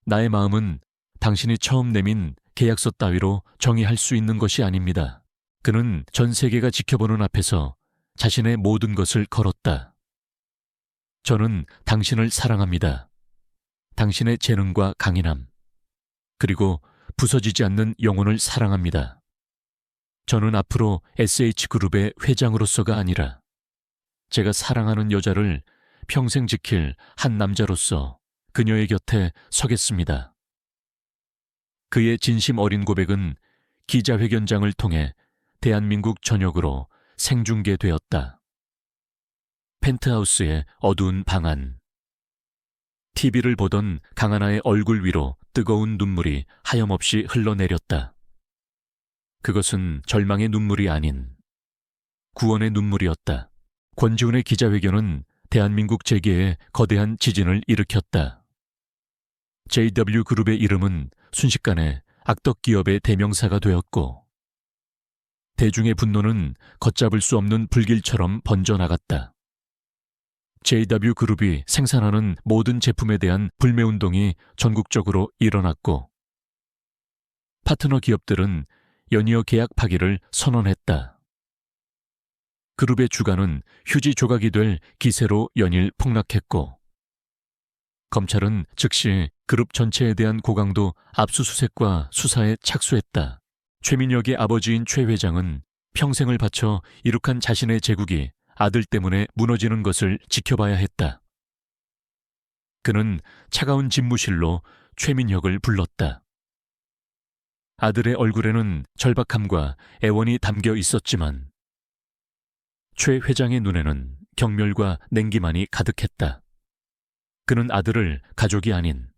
[SPEAKER 1] 나의 마음은 당신이 처음 내민 계약서 따위로 정의할 수 있는 것이 아닙니다. 그는 전 세계가 지켜보는 앞에서 자신의 모든 것을 걸었다. 저는 당신을 사랑합니다. 당신의 재능과 강인함, 그리고 부서지지 않는 영혼을 사랑합니다. 저는 앞으로 SH그룹의 회장으로서가 아니라 제가 사랑하는 여자를 평생 지킬 한 남자로서 그녀의 곁에 서겠습니다. 그의 진심 어린 고백은 기자회견장을 통해 대한민국 전역으로 생중계되었다. 펜트하우스의 어두운 방 안. TV를 보던 강하나의 얼굴 위로 뜨거운 눈물이 하염없이 흘러내렸다. 그것은 절망의 눈물이 아닌 구원의 눈물이었다. 권지훈의 기자회견은 대한민국 재계에 거대한 지진을 일으켰다. JW그룹의 이름은 순식간에 악덕 기업의 대명사가 되었고 대중의 분노는 걷잡을 수 없는 불길처럼 번져나갔다. JW그룹이 생산하는 모든 제품에 대한 불매운동이 전국적으로 일어났고 파트너 기업들은 연이어 계약 파기를 선언했다. 그룹의 주가는 휴지 조각이 될 기세로 연일 폭락했고 검찰은 즉시 그룹 전체에 대한 고강도 압수수색과 수사에 착수했다. 최민혁의 아버지인 최 회장은 평생을 바쳐 이룩한 자신의 제국이 아들 때문에 무너지는 것을 지켜봐야 했다. 그는 차가운 집무실로 최민혁을 불렀다. 아들의 얼굴에는 절박함과 애원이 담겨 있었지만 최 회장의 눈에는 경멸과 냉기만이 가득했다. 그는 아들을 가족이 아닌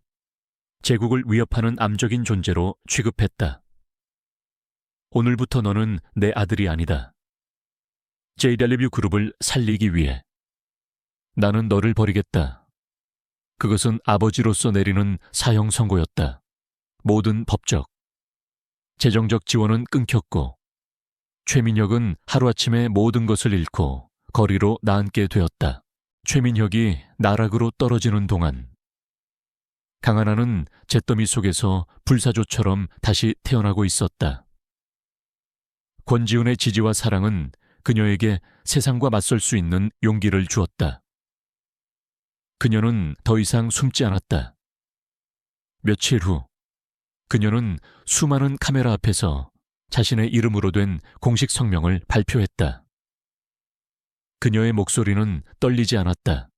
[SPEAKER 1] 제국을 위협하는 암적인 존재로 취급했다. 오늘부터 너는 내 아들이 아니다. JW그룹을 살리기 위해 나는 너를 버리겠다. 그것은 아버지로서 내리는 사형 선고였다. 모든 법적, 재정적 지원은 끊겼고 최민혁은 하루아침에 모든 것을 잃고 거리로 나앉게 되었다. 최민혁이 나락으로 떨어지는 동안 강하나는 잿더미 속에서 불사조처럼 다시 태어나고 있었다. 권지훈의 지지와 사랑은 그녀에게 세상과 맞설 수 있는 용기를 주었다. 그녀는 더 이상 숨지 않았다. 며칠 후 그녀는 수많은 카메라 앞에서 자신의 이름으로 된 공식 성명을 발표했다. 그녀의 목소리는 떨리지 않았다.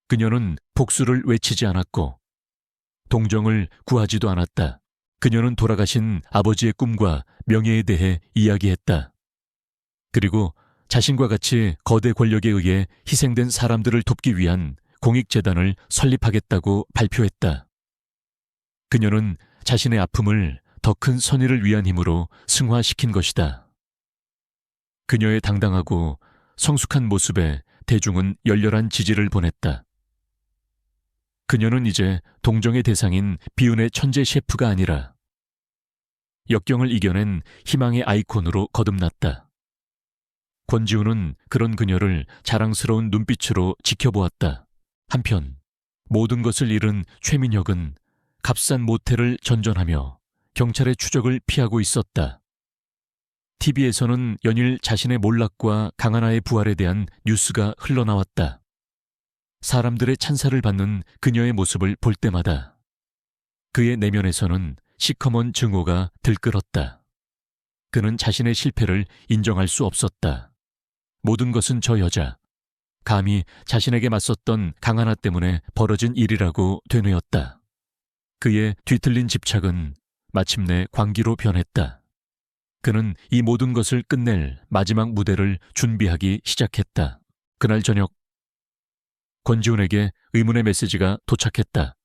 [SPEAKER 1] 그녀는 복수를 외치지 않았고 동정을 구하지도 않았다. 그녀는 돌아가신 아버지의 꿈과 명예에 대해 이야기했다. 그리고 자신과 같이 거대 권력에 의해 희생된 사람들을 돕기 위한 공익재단을 설립하겠다고 발표했다. 그녀는 자신의 아픔을 더 큰 선의를 위한 힘으로 승화시킨 것이다. 그녀의 당당하고 성숙한 모습에 대중은 열렬한 지지를 보냈다. 그녀는 이제 동정의 대상인 비운의 천재 셰프가 아니라 역경을 이겨낸 희망의 아이콘으로 거듭났다. 권지훈은 그런 그녀를 자랑스러운 눈빛으로 지켜보았다. 한편 모든 것을 잃은 최민혁은 값싼 모텔을 전전하며 경찰의 추적을 피하고 있었다. TV에서는 연일 자신의 몰락과 강하나의 부활에 대한 뉴스가 흘러나왔다. 사람들의 찬사를 받는 그녀의 모습을 볼 때마다 그의 내면에서는 시커먼 증오가 들끓었다. 그는 자신의 실패를 인정할 수 없었다. 모든 것은 저 여자, 감히 자신에게 맞섰던 강하나 때문에 벌어진 일이라고 되뇌었다. 그의 뒤틀린 집착은 마침내 광기로 변했다. 그는 이 모든 것을 끝낼 마지막 무대를 준비하기 시작했다. 그날 저녁 권지훈에게 의문의 메시지가 도착했다.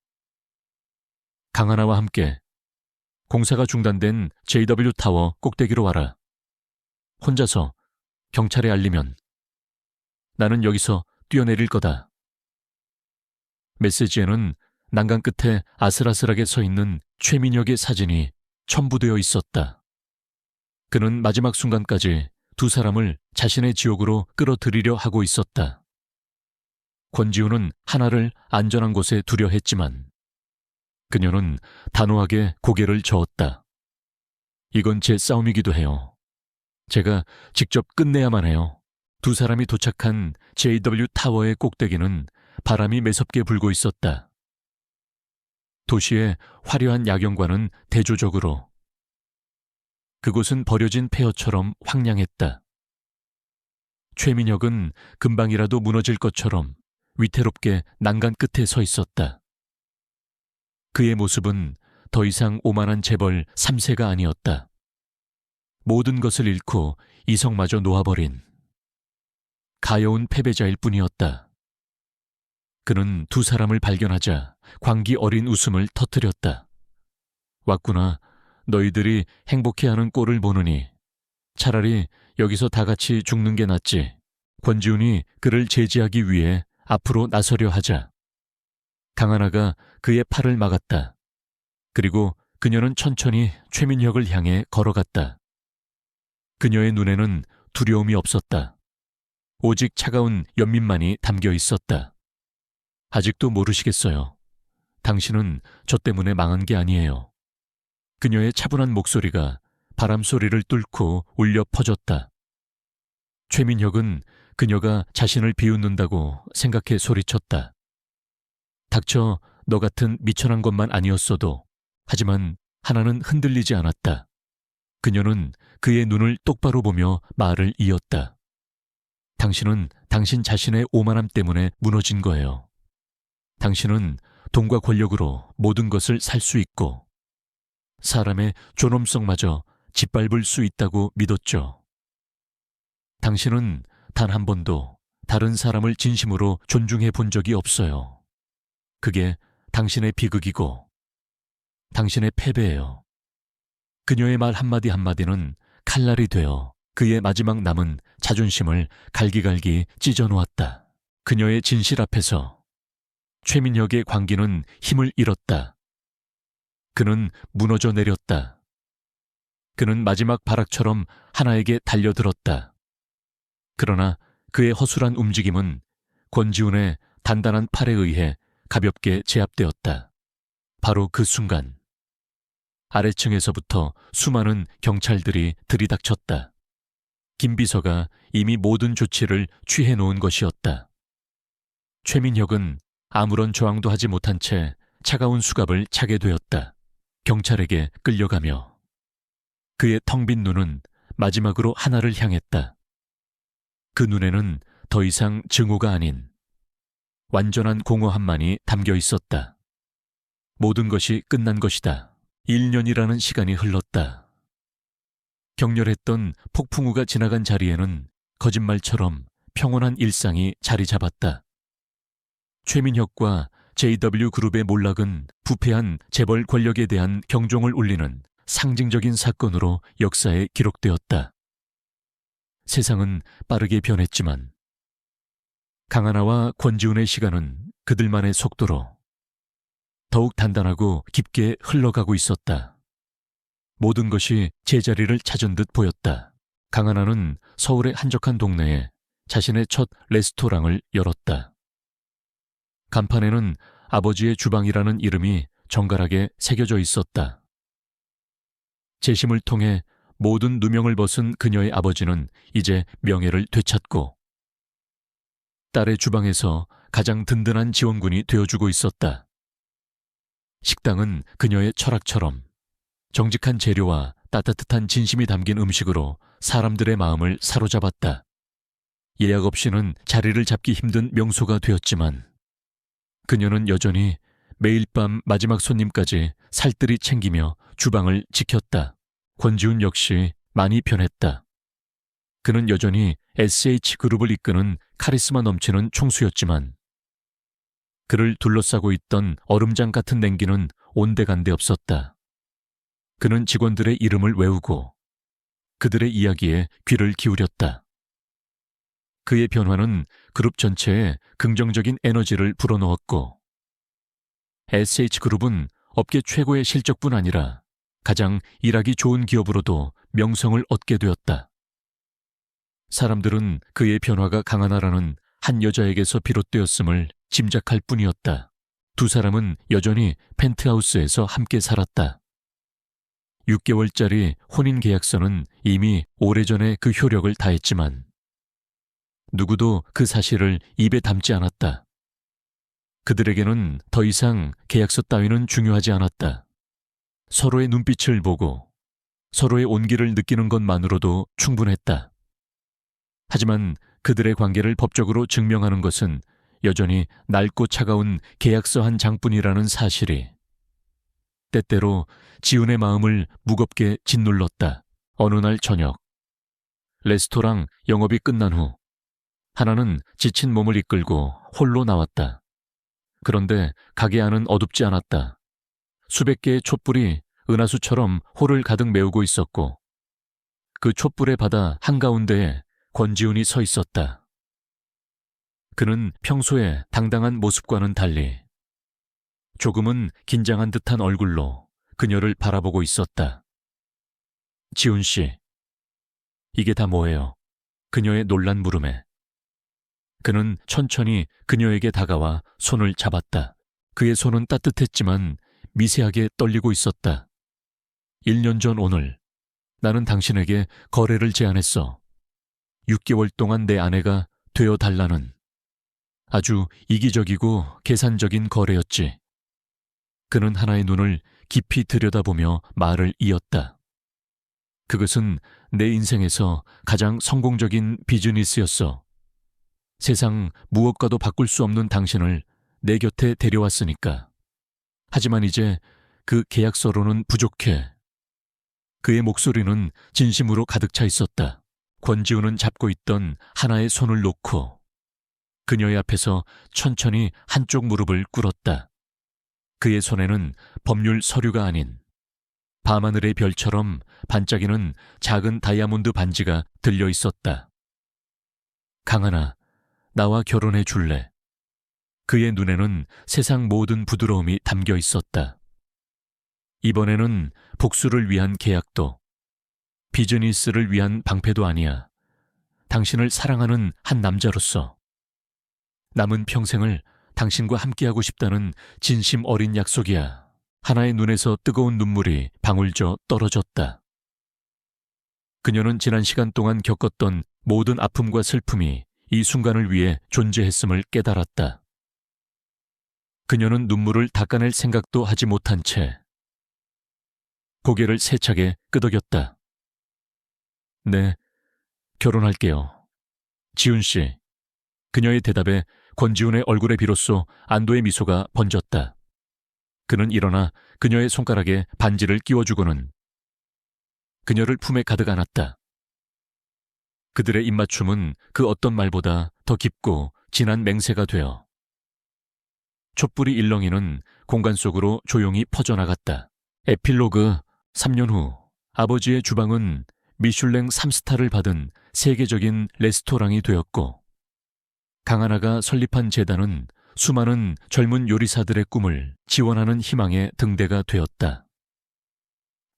[SPEAKER 1] 강하나와 함께 공사가 중단된 JW타워 꼭대기로 와라. 혼자서 경찰에 알리면 나는 여기서 뛰어내릴 거다. 메시지에는 난간 끝에 아슬아슬하게 서 있는 최민혁의 사진이 첨부되어 있었다. 그는 마지막 순간까지 두 사람을 자신의 지옥으로 끌어들이려 하고 있었다. 권지훈은 하나를 안전한 곳에 두려 했지만 그녀는 단호하게 고개를 저었다. 이건 제 싸움이기도 해요. 제가 직접 끝내야만 해요. 두 사람이 도착한 JW타워의 꼭대기는 바람이 매섭게 불고 있었다. 도시의 화려한 야경과는 대조적으로 그곳은 버려진 폐허처럼 황량했다. 최민혁은 금방이라도 무너질 것처럼 위태롭게 난간 끝에 서 있었다. 그의 모습은 더 이상 오만한 재벌 3세가 아니었다. 모든 것을 잃고 이성마저 놓아버린 가여운 패배자일 뿐이었다. 그는 두 사람을 발견하자 광기 어린 웃음을 터뜨렸다. 왔구나. 너희들이 행복해하는 꼴을 보느니 차라리 여기서 다 같이 죽는 게 낫지. 권지훈이 그를 제지하기 위해 앞으로 나서려 하자 강하나가 그의 팔을 막았다. 그리고 그녀는 천천히 최민혁을 향해 걸어갔다. 그녀의 눈에는 두려움이 없었다. 오직 차가운 연민만이 담겨 있었다. 아직도 모르시겠어요. 당신은 저 때문에 망한 게 아니에요. 그녀의 차분한 목소리가 바람 소리를 뚫고 울려 퍼졌다. 최민혁은 그녀가 자신을 비웃는다고 생각해 소리쳤다. 닥쳐, 너 같은 미천한 것만 아니었어도. 하지만 하나는 흔들리지 않았다. 그녀는 그의 눈을 똑바로 보며 말을 이었다. 당신은 당신 자신의 오만함 때문에 무너진 거예요. 당신은 돈과 권력으로 모든 것을 살 수 있고 사람의 존엄성마저 짓밟을 수 있다고 믿었죠. 당신은 단 한 번도 다른 사람을 진심으로 존중해 본 적이 없어요. 그게 당신의 비극이고 당신의 패배예요. 그녀의 말 한마디 한마디는 칼날이 되어 그의 마지막 남은 자존심을 갈기갈기 찢어놓았다. 그녀의 진실 앞에서 최민혁의 광기는 힘을 잃었다. 그는 무너져 내렸다. 그는 마지막 발악처럼 하나에게 달려들었다. 그러나 그의 허술한 움직임은 권지훈의 단단한 팔에 의해 가볍게 제압되었다. 바로 그 순간 아래층에서부터 수많은 경찰들이 들이닥쳤다. 김 비서가 이미 모든 조치를 취해 놓은 것이었다. 최민혁은 아무런 저항도 하지 못한 채 차가운 수갑을 차게 되었다. 경찰에게 끌려가며 그의 텅 빈 눈은 마지막으로 하나를 향했다. 그 눈에는 더 이상 증오가 아닌 완전한 공허함만이 담겨 있었다. 모든 것이 끝난 것이다. 1년이라는 시간이 흘렀다. 격렬했던 폭풍우가 지나간 자리에는 거짓말처럼 평온한 일상이 자리 잡았다. 최민혁과 JW그룹의 몰락은 부패한 재벌 권력에 대한 경종을 울리는 상징적인 사건으로 역사에 기록되었다. 세상은 빠르게 변했지만 강하나와 권지훈의 시간은 그들만의 속도로 더욱 단단하고 깊게 흘러가고 있었다. 모든 것이 제자리를 찾은 듯 보였다. 강하나는 서울의 한적한 동네에 자신의 첫 레스토랑을 열었다. 간판에는 아버지의 주방이라는 이름이 정갈하게 새겨져 있었다. 재심을 통해 모든 누명을 벗은 그녀의 아버지는 이제 명예를 되찾고 딸의 주방에서 가장 든든한 지원군이 되어주고 있었다. 식당은 그녀의 철학처럼 정직한 재료와 따뜻한 진심이 담긴 음식으로 사람들의 마음을 사로잡았다. 예약 없이는 자리를 잡기 힘든 명소가 되었지만 그녀는 여전히 매일 밤 마지막 손님까지 살뜰히 챙기며 주방을 지켰다. 권지훈 역시 많이 변했다. 그는 여전히 SH그룹을 이끄는 카리스마 넘치는 총수였지만 그를 둘러싸고 있던 얼음장 같은 냉기는 온데간데 없었다. 그는 직원들의 이름을 외우고 그들의 이야기에 귀를 기울였다. 그의 변화는 그룹 전체에 긍정적인 에너지를 불어넣었고 SH그룹은 업계 최고의 실적뿐 아니라 가장 일하기 좋은 기업으로도 명성을 얻게 되었다. 사람들은 그의 변화가 강하나라는 한 여자에게서 비롯되었음을 짐작할 뿐이었다. 두 사람은 여전히 펜트하우스에서 함께 살았다. 6개월짜리 혼인계약서는 이미 오래전에 그 효력을 다했지만 누구도 그 사실을 입에 담지 않았다. 그들에게는 더 이상 계약서 따위는 중요하지 않았다. 서로의 눈빛을 보고 서로의 온기를 느끼는 것만으로도 충분했다. 하지만 그들의 관계를 법적으로 증명하는 것은 여전히 낡고 차가운 계약서 한 장뿐이라는 사실이 때때로 지훈의 마음을 무겁게 짓눌렀다. 어느 날 저녁 레스토랑 영업이 끝난 후 하나는 지친 몸을 이끌고 홀로 나왔다. 그런데 가게 안은 어둡지 않았다. 수백 개의 촛불이 은하수처럼 홀을 가득 메우고 있었고 그 촛불의 바다 한가운데에 권지훈이 서 있었다. 그는 평소에 당당한 모습과는 달리 조금은 긴장한 듯한 얼굴로 그녀를 바라보고 있었다. 지훈 씨, 이게 다 뭐예요? 그녀의 놀란 물음에 그는 천천히 그녀에게 다가와 손을 잡았다. 그의 손은 따뜻했지만 미세하게 떨리고 있었다. 1년 전 오늘 나는 당신에게 거래를 제안했어. 6개월 동안 내 아내가 되어달라는 아주 이기적이고 계산적인 거래였지. 그는 하나의 눈을 깊이 들여다보며 말을 이었다. 그것은 내 인생에서 가장 성공적인 비즈니스였어. 세상 무엇과도 바꿀 수 없는 당신을 내 곁에 데려왔으니까. 하지만 이제 그 계약서로는 부족해. 그의 목소리는 진심으로 가득 차 있었다. 권지우는 잡고 있던 하나의 손을 놓고 그녀의 앞에서 천천히 한쪽 무릎을 꿇었다. 그의 손에는 법률 서류가 아닌 밤하늘의 별처럼 반짝이는 작은 다이아몬드 반지가 들려 있었다. 강하나, 나와 결혼해 줄래? 그의 눈에는 세상 모든 부드러움이 담겨 있었다. 이번에는 복수를 위한 계약도, 비즈니스를 위한 방패도 아니야. 당신을 사랑하는 한 남자로서 남은 평생을 당신과 함께하고 싶다는 진심 어린 약속이야. 하나의 눈에서 뜨거운 눈물이 방울져 떨어졌다. 그녀는 지난 시간 동안 겪었던 모든 아픔과 슬픔이 이 순간을 위해 존재했음을 깨달았다. 그녀는 눈물을 닦아낼 생각도 하지 못한 채 고개를 세차게 끄덕였다. 네, 결혼할게요. 지훈 씨. 그녀의 대답에 권지훈의 얼굴에 비로소 안도의 미소가 번졌다. 그는 일어나 그녀의 손가락에 반지를 끼워주고는 그녀를 품에 가득 안았다. 그들의 입맞춤은 그 어떤 말보다 더 깊고 진한 맹세가 되어 촛불이 일렁이는 공간 속으로 조용히 퍼져나갔다. 에필로그 3년 후 아버지의 주방은 미슐랭 3스타를 받은 세계적인 레스토랑이 되었고 강하나가 설립한 재단은 수많은 젊은 요리사들의 꿈을 지원하는 희망의 등대가 되었다.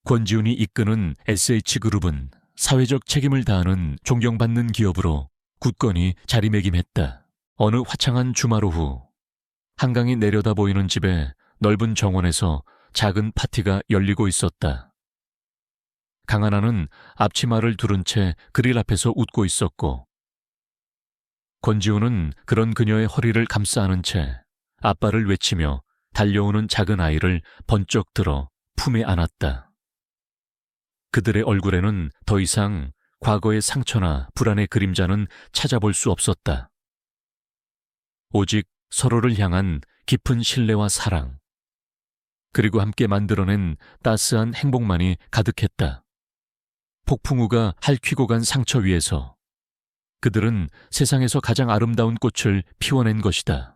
[SPEAKER 1] 권지훈이 이끄는 SH그룹은 사회적 책임을 다하는 존경받는 기업으로 굳건히 자리매김했다. 어느 화창한 주말 오후 한강이 내려다 보이는 집의 넓은 정원에서 작은 파티가 열리고 있었다. 강하나는 앞치마를 두른 채 그릴 앞에서 웃고 있었고 권지훈은 그런 그녀의 허리를 감싸 안은 채 아빠를 외치며 달려오는 작은 아이를 번쩍 들어 품에 안았다. 그들의 얼굴에는 더 이상 과거의 상처나 불안의 그림자는 찾아볼 수 없었다. 오직 서로를 향한 깊은 신뢰와 사랑, 그리고 함께 만들어낸 따스한 행복만이 가득했다. 폭풍우가 핥히고 간 상처 위에서 그들은 세상에서 가장 아름다운 꽃을 피워낸 것이다.